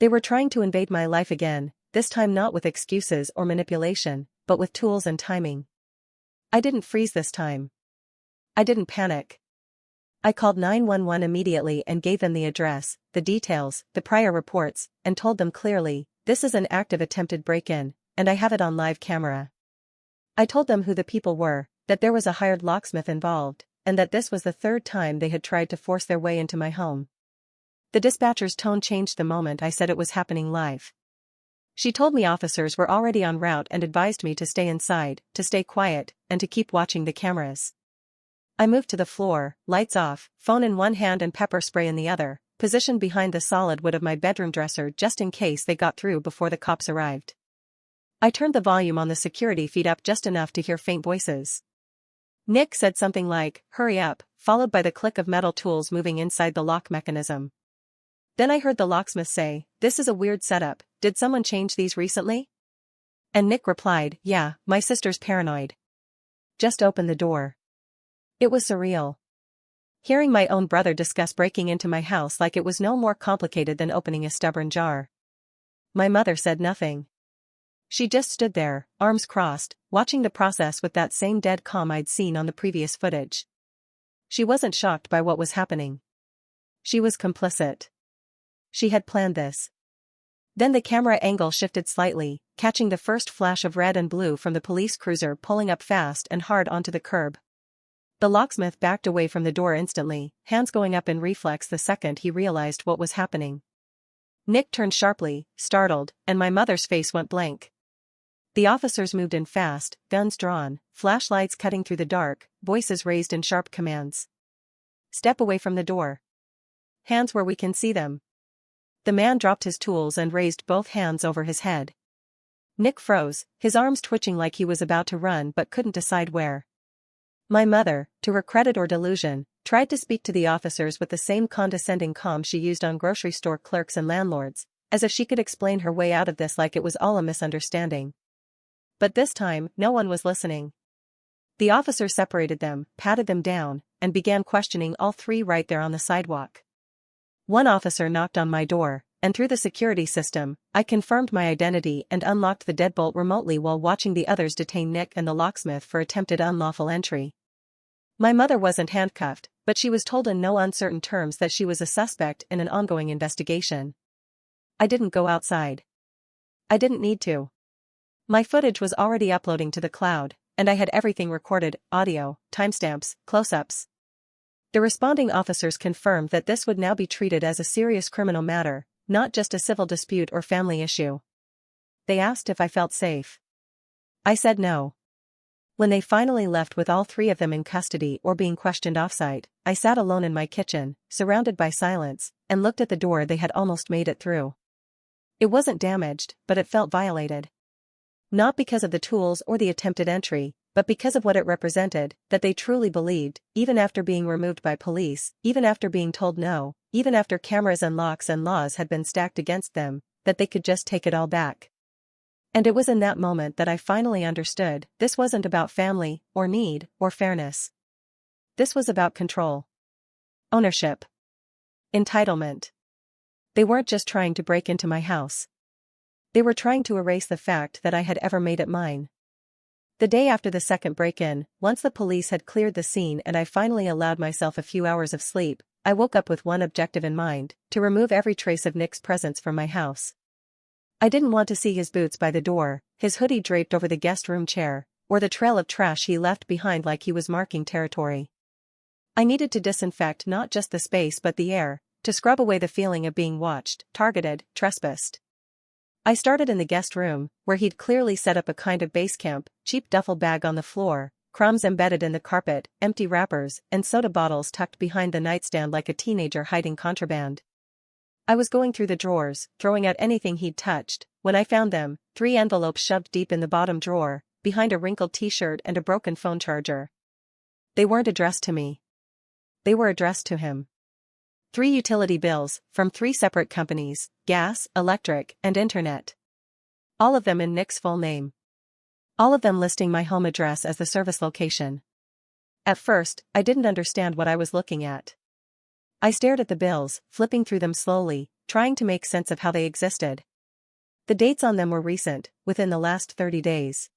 They were trying to invade my life again, this time not with excuses or manipulation, but with tools and timing. I didn't freeze this time. I didn't panic. I called 911 immediately and gave them the address, the details, the prior reports, and told them clearly, this is an active attempted break-in, and I have it on live camera. I told them who the people were, that there was a hired locksmith involved, and that this was the third time they had tried to force their way into my home. The dispatcher's tone changed the moment I said it was happening live. She told me officers were already en route and advised me to stay inside, to stay quiet, and to keep watching the cameras. I moved to the floor, lights off, phone in one hand and pepper spray in the other, positioned behind the solid wood of my bedroom dresser just in case they got through before the cops arrived. I turned the volume on the security feed up just enough to hear faint voices. Nick said something like, "Hurry up," followed by the click of metal tools moving inside the lock mechanism. Then I heard the locksmith say, "This is a weird setup, did someone change these recently?" And Nick replied, "Yeah, my sister's paranoid. Just open the door." It was surreal. Hearing my own brother discuss breaking into my house like it was no more complicated than opening a stubborn jar. My mother said nothing. She just stood there, arms crossed, watching the process with that same dead calm I'd seen on the previous footage. She wasn't shocked by what was happening. She was complicit. She had planned this. Then the camera angle shifted slightly, catching the first flash of red and blue from the police cruiser pulling up fast and hard onto the curb. The locksmith backed away from the door instantly, hands going up in reflex the second he realized what was happening. Nick turned sharply, startled, and my mother's face went blank. The officers moved in fast, guns drawn, flashlights cutting through the dark, voices raised in sharp commands. "Step away from the door. Hands where we can see them." The man dropped his tools and raised both hands over his head. Nick froze, his arms twitching like he was about to run but couldn't decide where. My mother, to her credit or delusion, tried to speak to the officers with the same condescending calm she used on grocery store clerks and landlords, as if she could explain her way out of this like it was all a misunderstanding. But this time, no one was listening. The officer separated them, patted them down, and began questioning all three right there on the sidewalk. One officer knocked on my door, and through the security system, I confirmed my identity and unlocked the deadbolt remotely while watching the others detain Nick and the locksmith for attempted unlawful entry. My mother wasn't handcuffed, but she was told in no uncertain terms that she was a suspect in an ongoing investigation. I didn't go outside. I didn't need to. My footage was already uploading to the cloud, and I had everything recorded, audio, timestamps, close-ups. The responding officers confirmed that this would now be treated as a serious criminal matter, not just a civil dispute or family issue. They asked if I felt safe. I said no. When they finally left with all three of them in custody or being questioned off-site, I sat alone in my kitchen, surrounded by silence, and looked at the door they had almost made it through. It wasn't damaged, but it felt violated. Not because of the tools or the attempted entry, but because of what it represented, that they truly believed, even after being removed by police, even after being told no, even after cameras and locks and laws had been stacked against them, that they could just take it all back. And it was in that moment that I finally understood, this wasn't about family, or need, or fairness. This was about control. Ownership. Entitlement. They weren't just trying to break into my house. They were trying to erase the fact that I had ever made it mine. The day after the second break-in, once the police had cleared the scene and I finally allowed myself a few hours of sleep, I woke up with one objective in mind: to remove every trace of Nick's presence from my house. I didn't want to see his boots by the door, his hoodie draped over the guest room chair, or the trail of trash he left behind like he was marking territory. I needed to disinfect not just the space but the air, to scrub away the feeling of being watched, targeted, trespassed. I started in the guest room, where he'd clearly set up a kind of base camp: cheap duffel bag on the floor, crumbs embedded in the carpet, empty wrappers, and soda bottles tucked behind the nightstand like a teenager hiding contraband. I was going through the drawers, throwing out anything he'd touched, when I found them: 3 envelopes shoved deep in the bottom drawer, behind a wrinkled t-shirt and a broken phone charger. They weren't addressed to me. They were addressed to him. 3 utility bills, from 3 separate companies: gas, electric, and internet. All of them in Nick's full name. All of them listing my home address as the service location. At first, I didn't understand what I was looking at. I stared at the bills, flipping through them slowly, trying to make sense of how they existed. The dates on them were recent, within the last 30 days.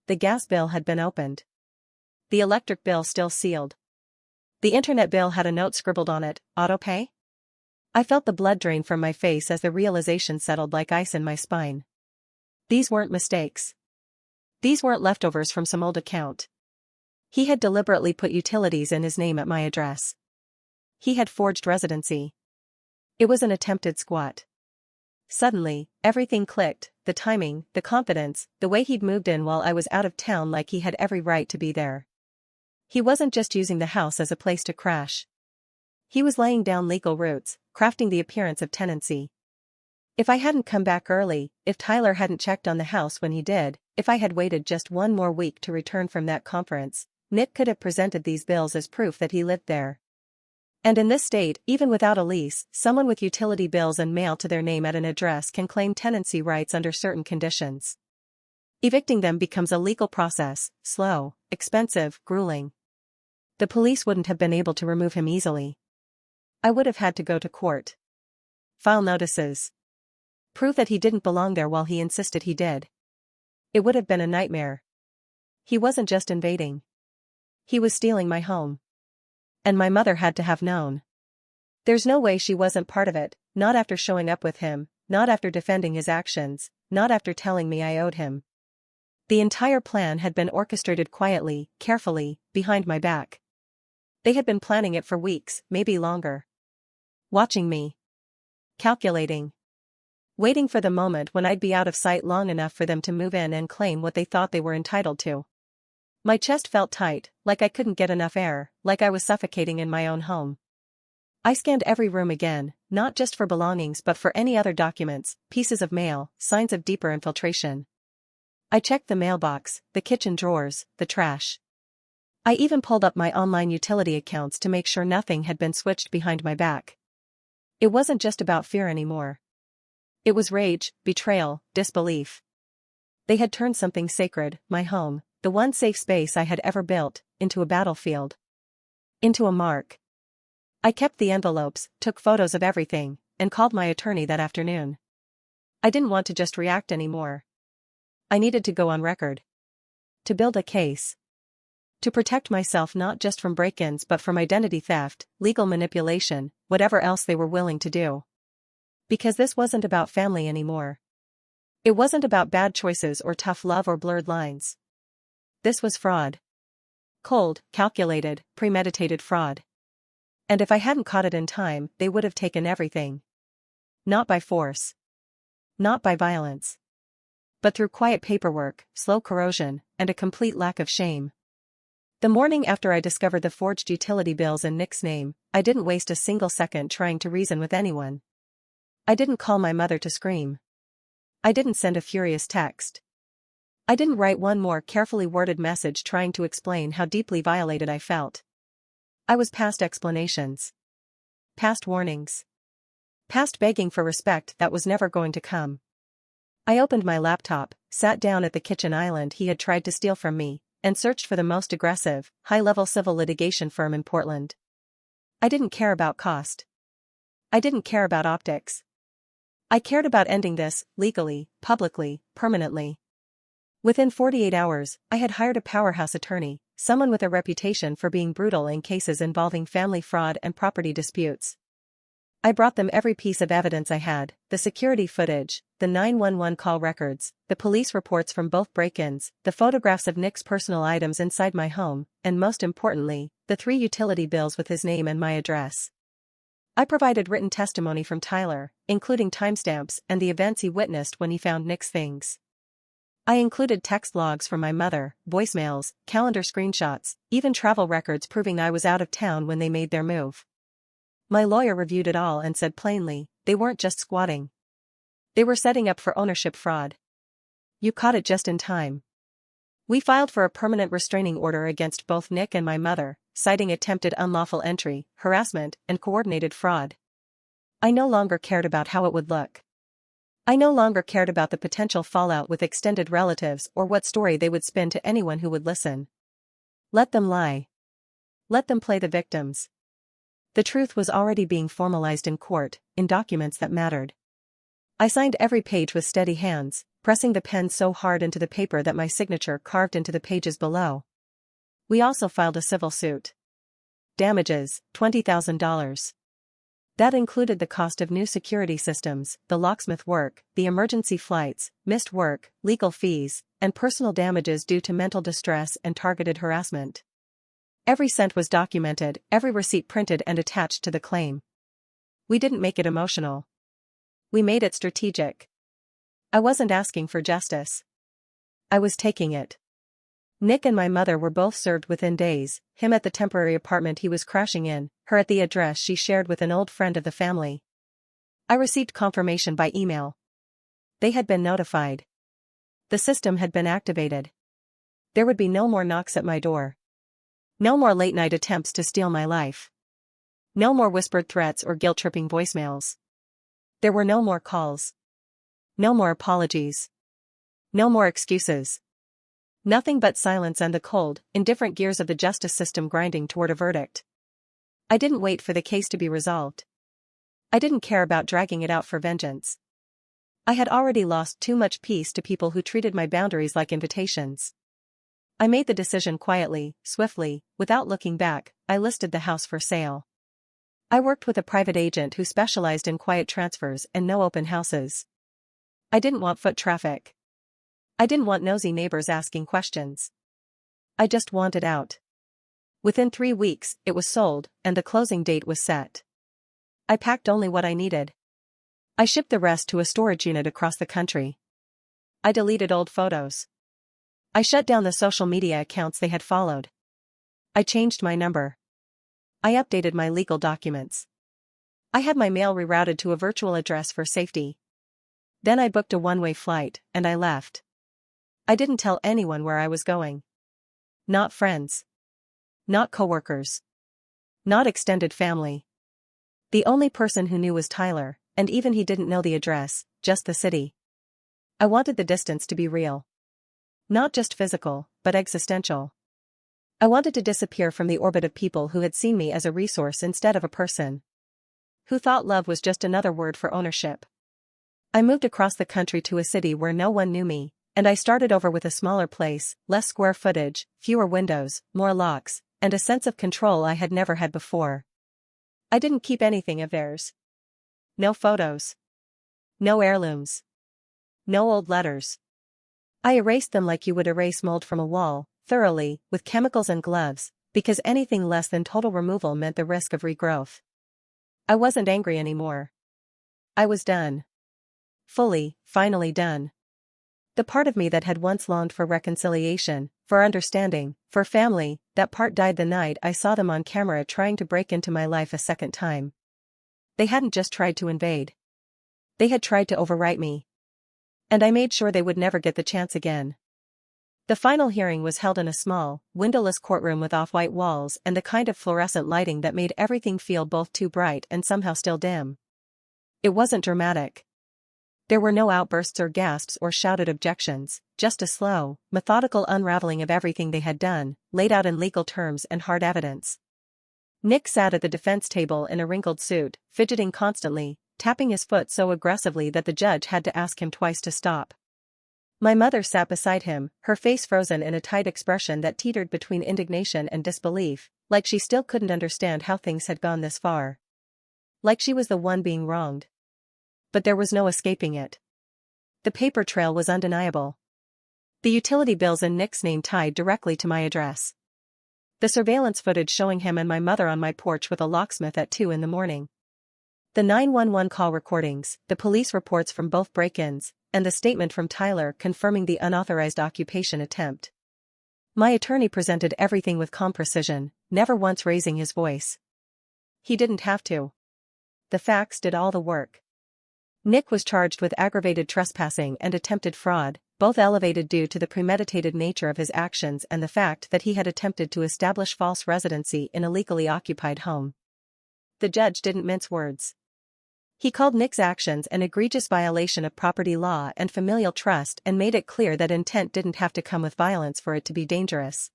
The gas bill had been opened. The electric bill still sealed. The internet bill had a note scribbled on it: autopay? I felt the blood drain from my face as the realization settled like ice in my spine. These weren't mistakes. These weren't leftovers from some old account. He had deliberately put utilities in his name at my address. He had forged residency. It was an attempted squat. Suddenly, everything clicked: the timing, the confidence, the way he'd moved in while I was out of town like he had every right to be there. He wasn't just using the house as a place to crash. He was laying down legal roots, crafting the appearance of tenancy. If I hadn't come back early, if Tyler hadn't checked on the house when he did, if I had waited just one more week to return from that conference, Nick could have presented these bills as proof that he lived there. And in this state, even without a lease, someone with utility bills and mail to their name at an address can claim tenancy rights under certain conditions. Evicting them becomes a legal process: slow, expensive, grueling. The police wouldn't have been able to remove him easily. I would have had to go to court. File notices. Prove that he didn't belong there while he insisted he did. It would have been a nightmare. He wasn't just invading. He was stealing my home. And my mother had to have known. There's no way she wasn't part of it, not after showing up with him, not after defending his actions, not after telling me I owed him. The entire plan had been orchestrated quietly, carefully, behind my back. They had been planning it for weeks, maybe longer. Watching me. Calculating. Waiting for the moment when I'd be out of sight long enough for them to move in and claim what they thought they were entitled to. My chest felt tight, like I couldn't get enough air, like I was suffocating in my own home. I scanned every room again, not just for belongings but for any other documents, pieces of mail, signs of deeper infiltration. I checked the mailbox, the kitchen drawers, the trash. I even pulled up my online utility accounts to make sure nothing had been switched behind my back. It wasn't just about fear anymore. It was rage, betrayal, disbelief. They had turned something sacred, my home, the one safe space I had ever built, into a battlefield. Into a mark. I kept the envelopes, took photos of everything, and called my attorney that afternoon. I didn't want to just react anymore. I needed to go on record. To build a case. To protect myself not just from break-ins but from identity theft, legal manipulation, whatever else they were willing to do. Because this wasn't about family anymore. It wasn't about bad choices or tough love or blurred lines. This was fraud. Cold, calculated, premeditated fraud. And if I hadn't caught it in time, they would have taken everything. Not by force. Not by violence. But through quiet paperwork, slow corrosion, and a complete lack of shame. The morning after I discovered the forged utility bills in Nick's name, I didn't waste a single second trying to reason with anyone. I didn't call my mother to scream. I didn't send a furious text. I didn't write one more carefully worded message trying to explain how deeply violated I felt. I was past explanations. Past warnings. Past begging for respect that was never going to come. I opened my laptop, sat down at the kitchen island he had tried to steal from me, and searched for the most aggressive, high-level civil litigation firm in Portland. I didn't care about cost. I didn't care about optics. I cared about ending this, legally, publicly, permanently. Within 48 hours, I had hired a powerhouse attorney, someone with a reputation for being brutal in cases involving family fraud and property disputes. I brought them every piece of evidence I had: the security footage, the 911 call records, the police reports from both break-ins, the photographs of Nick's personal items inside my home, and most importantly, the 3 utility bills with his name and my address. I provided written testimony from Tyler, including timestamps and the events he witnessed when he found Nick's things. I included text logs from my mother, voicemails, calendar screenshots, even travel records proving I was out of town when they made their move. My lawyer reviewed it all and said plainly, they weren't just squatting. They were setting up for ownership fraud. You caught it just in time. We filed for a permanent restraining order against both Nick and my mother, citing attempted unlawful entry, harassment, and coordinated fraud. I no longer cared about how it would look. I no longer cared about the potential fallout with extended relatives or what story they would spin to anyone who would listen. Let them lie. Let them play the victims. The truth was already being formalized in court, in documents that mattered. I signed every page with steady hands, pressing the pen so hard into the paper that my signature carved into the pages below. We also filed a civil suit. Damages, $20,000. That included the cost of new security systems, the locksmith work, the emergency flights, missed work, legal fees, and personal damages due to mental distress and targeted harassment. Every cent was documented, every receipt printed and attached to the claim. We didn't make it emotional. We made it strategic. I wasn't asking for justice. I was taking it. Nick and my mother were both served within days, him at the temporary apartment he was crashing in, her at the address she shared with an old friend of the family. I received confirmation by email. They had been notified. The system had been activated. There would be no more knocks at my door. No more late-night attempts to steal my life. No more whispered threats or guilt-tripping voicemails. There were no more calls. No more apologies. No more excuses. Nothing but silence and the cold, indifferent gears of the justice system grinding toward a verdict. I didn't wait for the case to be resolved. I didn't care about dragging it out for vengeance. I had already lost too much peace to people who treated my boundaries like invitations. I made the decision quietly, swiftly, without looking back. I listed the house for sale. I worked with a private agent who specialized in quiet transfers and no open houses. I didn't want foot traffic. I didn't want nosy neighbors asking questions. I just wanted out. Within 3 weeks, it was sold, and the closing date was set. I packed only what I needed. I shipped the rest to a storage unit across the country. I deleted old photos. I shut down the social media accounts they had followed. I changed my number. I updated my legal documents. I had my mail rerouted to a virtual address for safety. Then I booked a one-way flight, and I left. I didn't tell anyone where I was going. Not friends. Not coworkers. Not extended family. The only person who knew was Tyler, and even he didn't know the address, just the city. I wanted the distance to be real. Not just physical, but existential. I wanted to disappear from the orbit of people who had seen me as a resource instead of a person. Who thought love was just another word for ownership. I moved across the country to a city where no one knew me, and I started over with a smaller place, less square footage, fewer windows, more locks, and a sense of control I had never had before. I didn't keep anything of theirs. No photos. No heirlooms. No old letters. I erased them like you would erase mold from a wall, thoroughly, with chemicals and gloves, because anything less than total removal meant the risk of regrowth. I wasn't angry anymore. I was done. Fully, finally done. The part of me that had once longed for reconciliation, for understanding, for family, that part died the night I saw them on camera trying to break into my life a second time. They hadn't just tried to invade. They had tried to overwrite me. And I made sure they would never get the chance again. The final hearing was held in a small, windowless courtroom with off-white walls and the kind of fluorescent lighting that made everything feel both too bright and somehow still dim. It wasn't dramatic. There were no outbursts or gasps or shouted objections, just a slow, methodical unraveling of everything they had done, laid out in legal terms and hard evidence. Nick sat at the defense table in a wrinkled suit, fidgeting constantly, tapping his foot so aggressively that the judge had to ask him twice to stop. My mother sat beside him, her face frozen in a tight expression that teetered between indignation and disbelief, like she still couldn't understand how things had gone this far. Like she was the one being wronged. But there was no escaping it. The paper trail was undeniable. The utility bills in Nick's name tied directly to my address. The surveillance footage showing him and my mother on my porch with a locksmith at 2 in the morning. The 911 call recordings, the police reports from both break-ins, and the statement from Tyler confirming the unauthorized occupation attempt. My attorney presented everything with calm precision, never once raising his voice. He didn't have to. The facts did all the work. Nick was charged with aggravated trespassing and attempted fraud, both elevated due to the premeditated nature of his actions and the fact that he had attempted to establish false residency in a legally occupied home. The judge didn't mince words. He called Nick's actions an egregious violation of property law and familial trust and made it clear that intent didn't have to come with violence for it to be dangerous.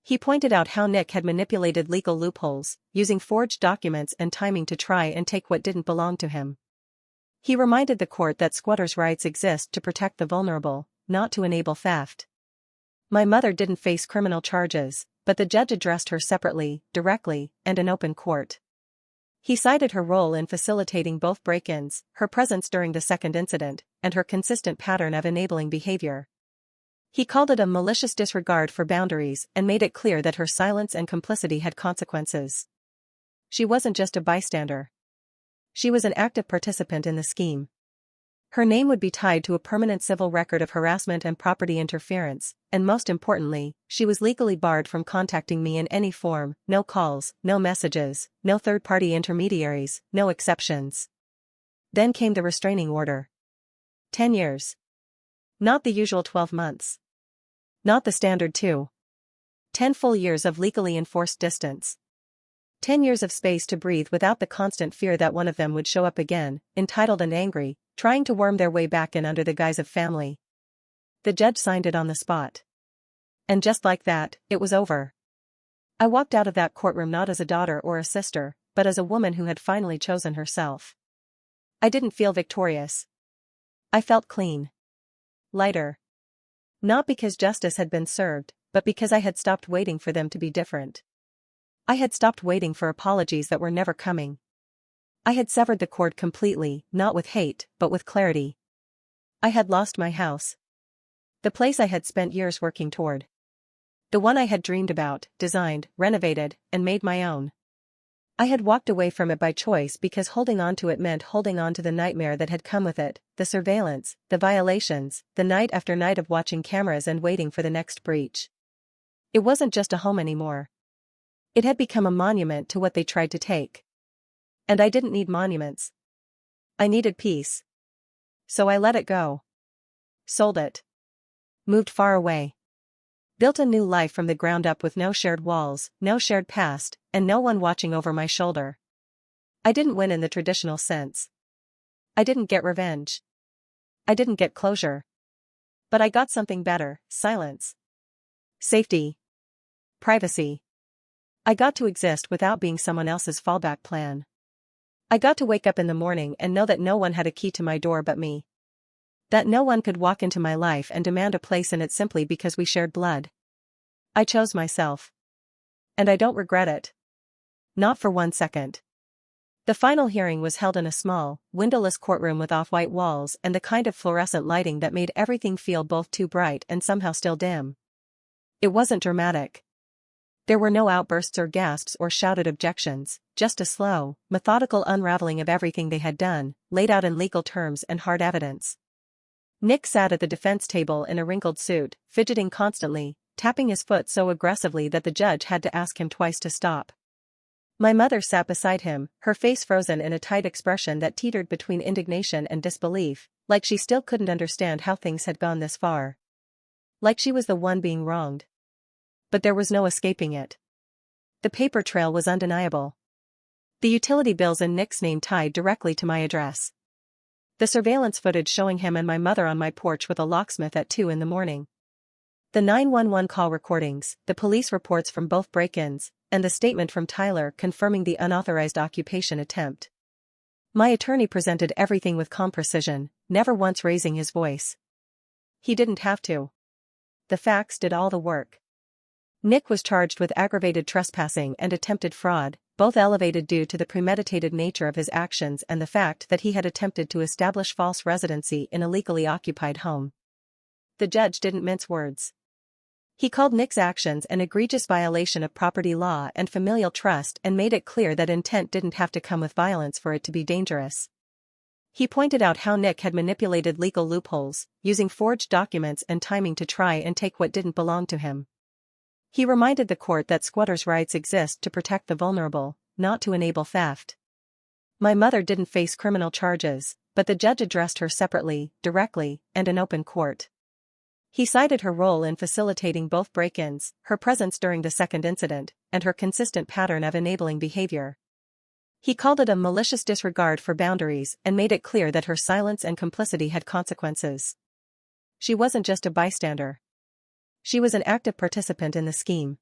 He pointed out how Nick had manipulated legal loopholes, using forged documents and timing to try and take what didn't belong to him. He reminded the court that squatters' rights exist to protect the vulnerable, not to enable theft. My mother didn't face criminal charges, but the judge addressed her separately, directly, and in open court. He cited her role in facilitating both break-ins, her presence during the second incident, and her consistent pattern of enabling behavior. He called it a malicious disregard for boundaries and made it clear that her silence and complicity had consequences. She wasn't just a bystander. She was an active participant in the scheme. Her name would be tied to a permanent civil record of harassment and property interference, and most importantly, she was legally barred from contacting me in any form, no calls, no messages, no third-party intermediaries, no exceptions. Then came the restraining order. 10 years. Not the usual 12 months. Not the standard 2. 10 full years of legally enforced distance. 10 years of space to breathe without the constant fear that one of them would show up again, entitled and angry, trying to worm their way back in under the guise of family. The judge signed it on the spot. And just like that, it was over. I walked out of that courtroom not as a daughter or a sister, but as a woman who had finally chosen herself. I didn't feel victorious. I felt clean. Lighter. Not because justice had been served, but because I had stopped waiting for them to be different. I had stopped waiting for apologies that were never coming. I had severed the cord completely, not with hate, but with clarity. I had lost my house. The place I had spent years working toward. The one I had dreamed about, designed, renovated, and made my own. I had walked away from it by choice because holding on to it meant holding on to the nightmare that had come with it, the surveillance, the violations, the night after night of watching cameras and waiting for the next breach. It wasn't just a home anymore. It had become a monument to what they tried to take. And I didn't need monuments. I needed peace. So I let it go. Sold it. Moved far away. Built a new life from the ground up with no shared walls, no shared past, and no one watching over my shoulder. I didn't win in the traditional sense. I didn't get revenge. I didn't get closure. But I got something better: silence. Safety. Privacy. I got to exist without being someone else's fallback plan. I got to wake up in the morning and know that no one had a key to my door but me. That no one could walk into my life and demand a place in it simply because we shared blood. I chose myself. And I don't regret it. Not for 1 second. The final hearing was held in a small, windowless courtroom with off-white walls and the kind of fluorescent lighting that made everything feel both too bright and somehow still dim. It wasn't dramatic. There were no outbursts or gasps or shouted objections, just a slow, methodical unraveling of everything they had done, laid out in legal terms and hard evidence. Nick sat at the defense table in a wrinkled suit, fidgeting constantly, tapping his foot so aggressively that the judge had to ask him twice to stop. My mother sat beside him, her face frozen in a tight expression that teetered between indignation and disbelief, like she still couldn't understand how things had gone this far. Like she was the one being wronged. But there was no escaping it. The paper trail was undeniable. The utility bills in Nick's name tied directly to my address. The surveillance footage showing him and my mother on my porch with a locksmith at 2 in the morning. The 911 call recordings, the police reports from both break-ins, and the statement from Tyler confirming the unauthorized occupation attempt. My attorney presented everything with calm precision, never once raising his voice. He didn't have to. The facts did all the work. Nick was charged with aggravated trespassing and attempted fraud, both elevated due to the premeditated nature of his actions and the fact that he had attempted to establish false residency in a legally occupied home. The judge didn't mince words. He called Nick's actions an egregious violation of property law and familial trust and made it clear that intent didn't have to come with violence for it to be dangerous. He pointed out how Nick had manipulated legal loopholes, using forged documents and timing to try and take what didn't belong to him. He reminded the court that squatters' rights exist to protect the vulnerable, not to enable theft. My mother didn't face criminal charges, but the judge addressed her separately, directly, and in open court. He cited her role in facilitating both break-ins, her presence during the second incident, and her consistent pattern of enabling behavior. He called it a malicious disregard for boundaries and made it clear that her silence and complicity had consequences. She wasn't just a bystander. She was an active participant in the scheme.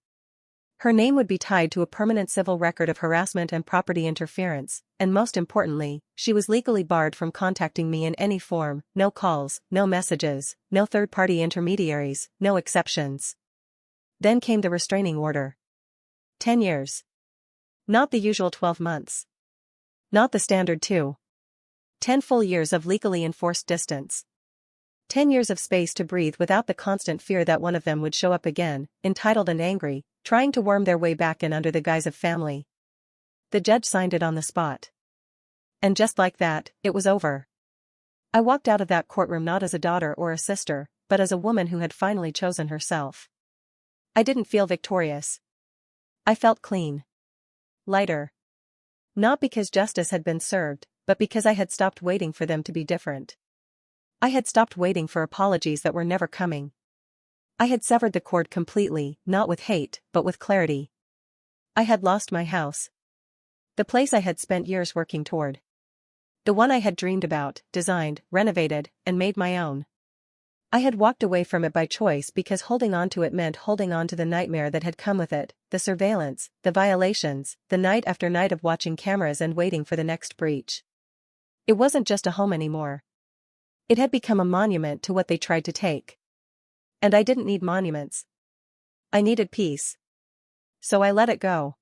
Her name would be tied to a permanent civil record of harassment and property interference, and most importantly, she was legally barred from contacting me in any form, no calls, no messages, no third-party intermediaries, no exceptions. Then came the restraining order. 10 years. Not the usual 12 months. Not the standard 2. 10 full years of legally enforced distance. 10 years of space to breathe without the constant fear that one of them would show up again, entitled and angry, trying to worm their way back in under the guise of family. The judge signed it on the spot. And just like that, it was over. I walked out of that courtroom not as a daughter or a sister, but as a woman who had finally chosen herself. I didn't feel victorious. I felt clean. Lighter. Not because justice had been served, but because I had stopped waiting for them to be different. I had stopped waiting for apologies that were never coming. I had severed the cord completely, not with hate, but with clarity. I had lost my house. The place I had spent years working toward. The one I had dreamed about, designed, renovated, and made my own. I had walked away from it by choice because holding on to it meant holding on to the nightmare that had come with it, the surveillance, the violations, the night after night of watching cameras and waiting for the next breach. It wasn't just a home anymore. It had become a monument to what they tried to take. And I didn't need monuments. I needed peace. So I let it go.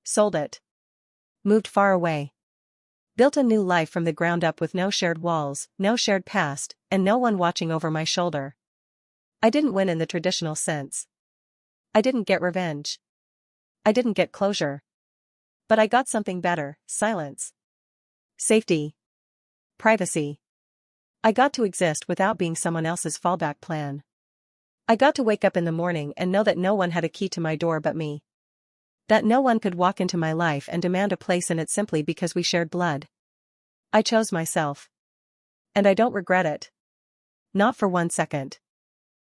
Sold it. Moved far away. Built a new life from the ground up with no shared walls, no shared past, and no one watching over my shoulder. I didn't win in the traditional sense. I didn't get revenge. I didn't get closure. But I got something better: silence. Safety. Privacy. I got to exist without being someone else's fallback plan. I got to wake up in the morning and know that no one had a key to my door but me. That no one could walk into my life and demand a place in it simply because we shared blood. I chose myself. And I don't regret it. Not for 1 second.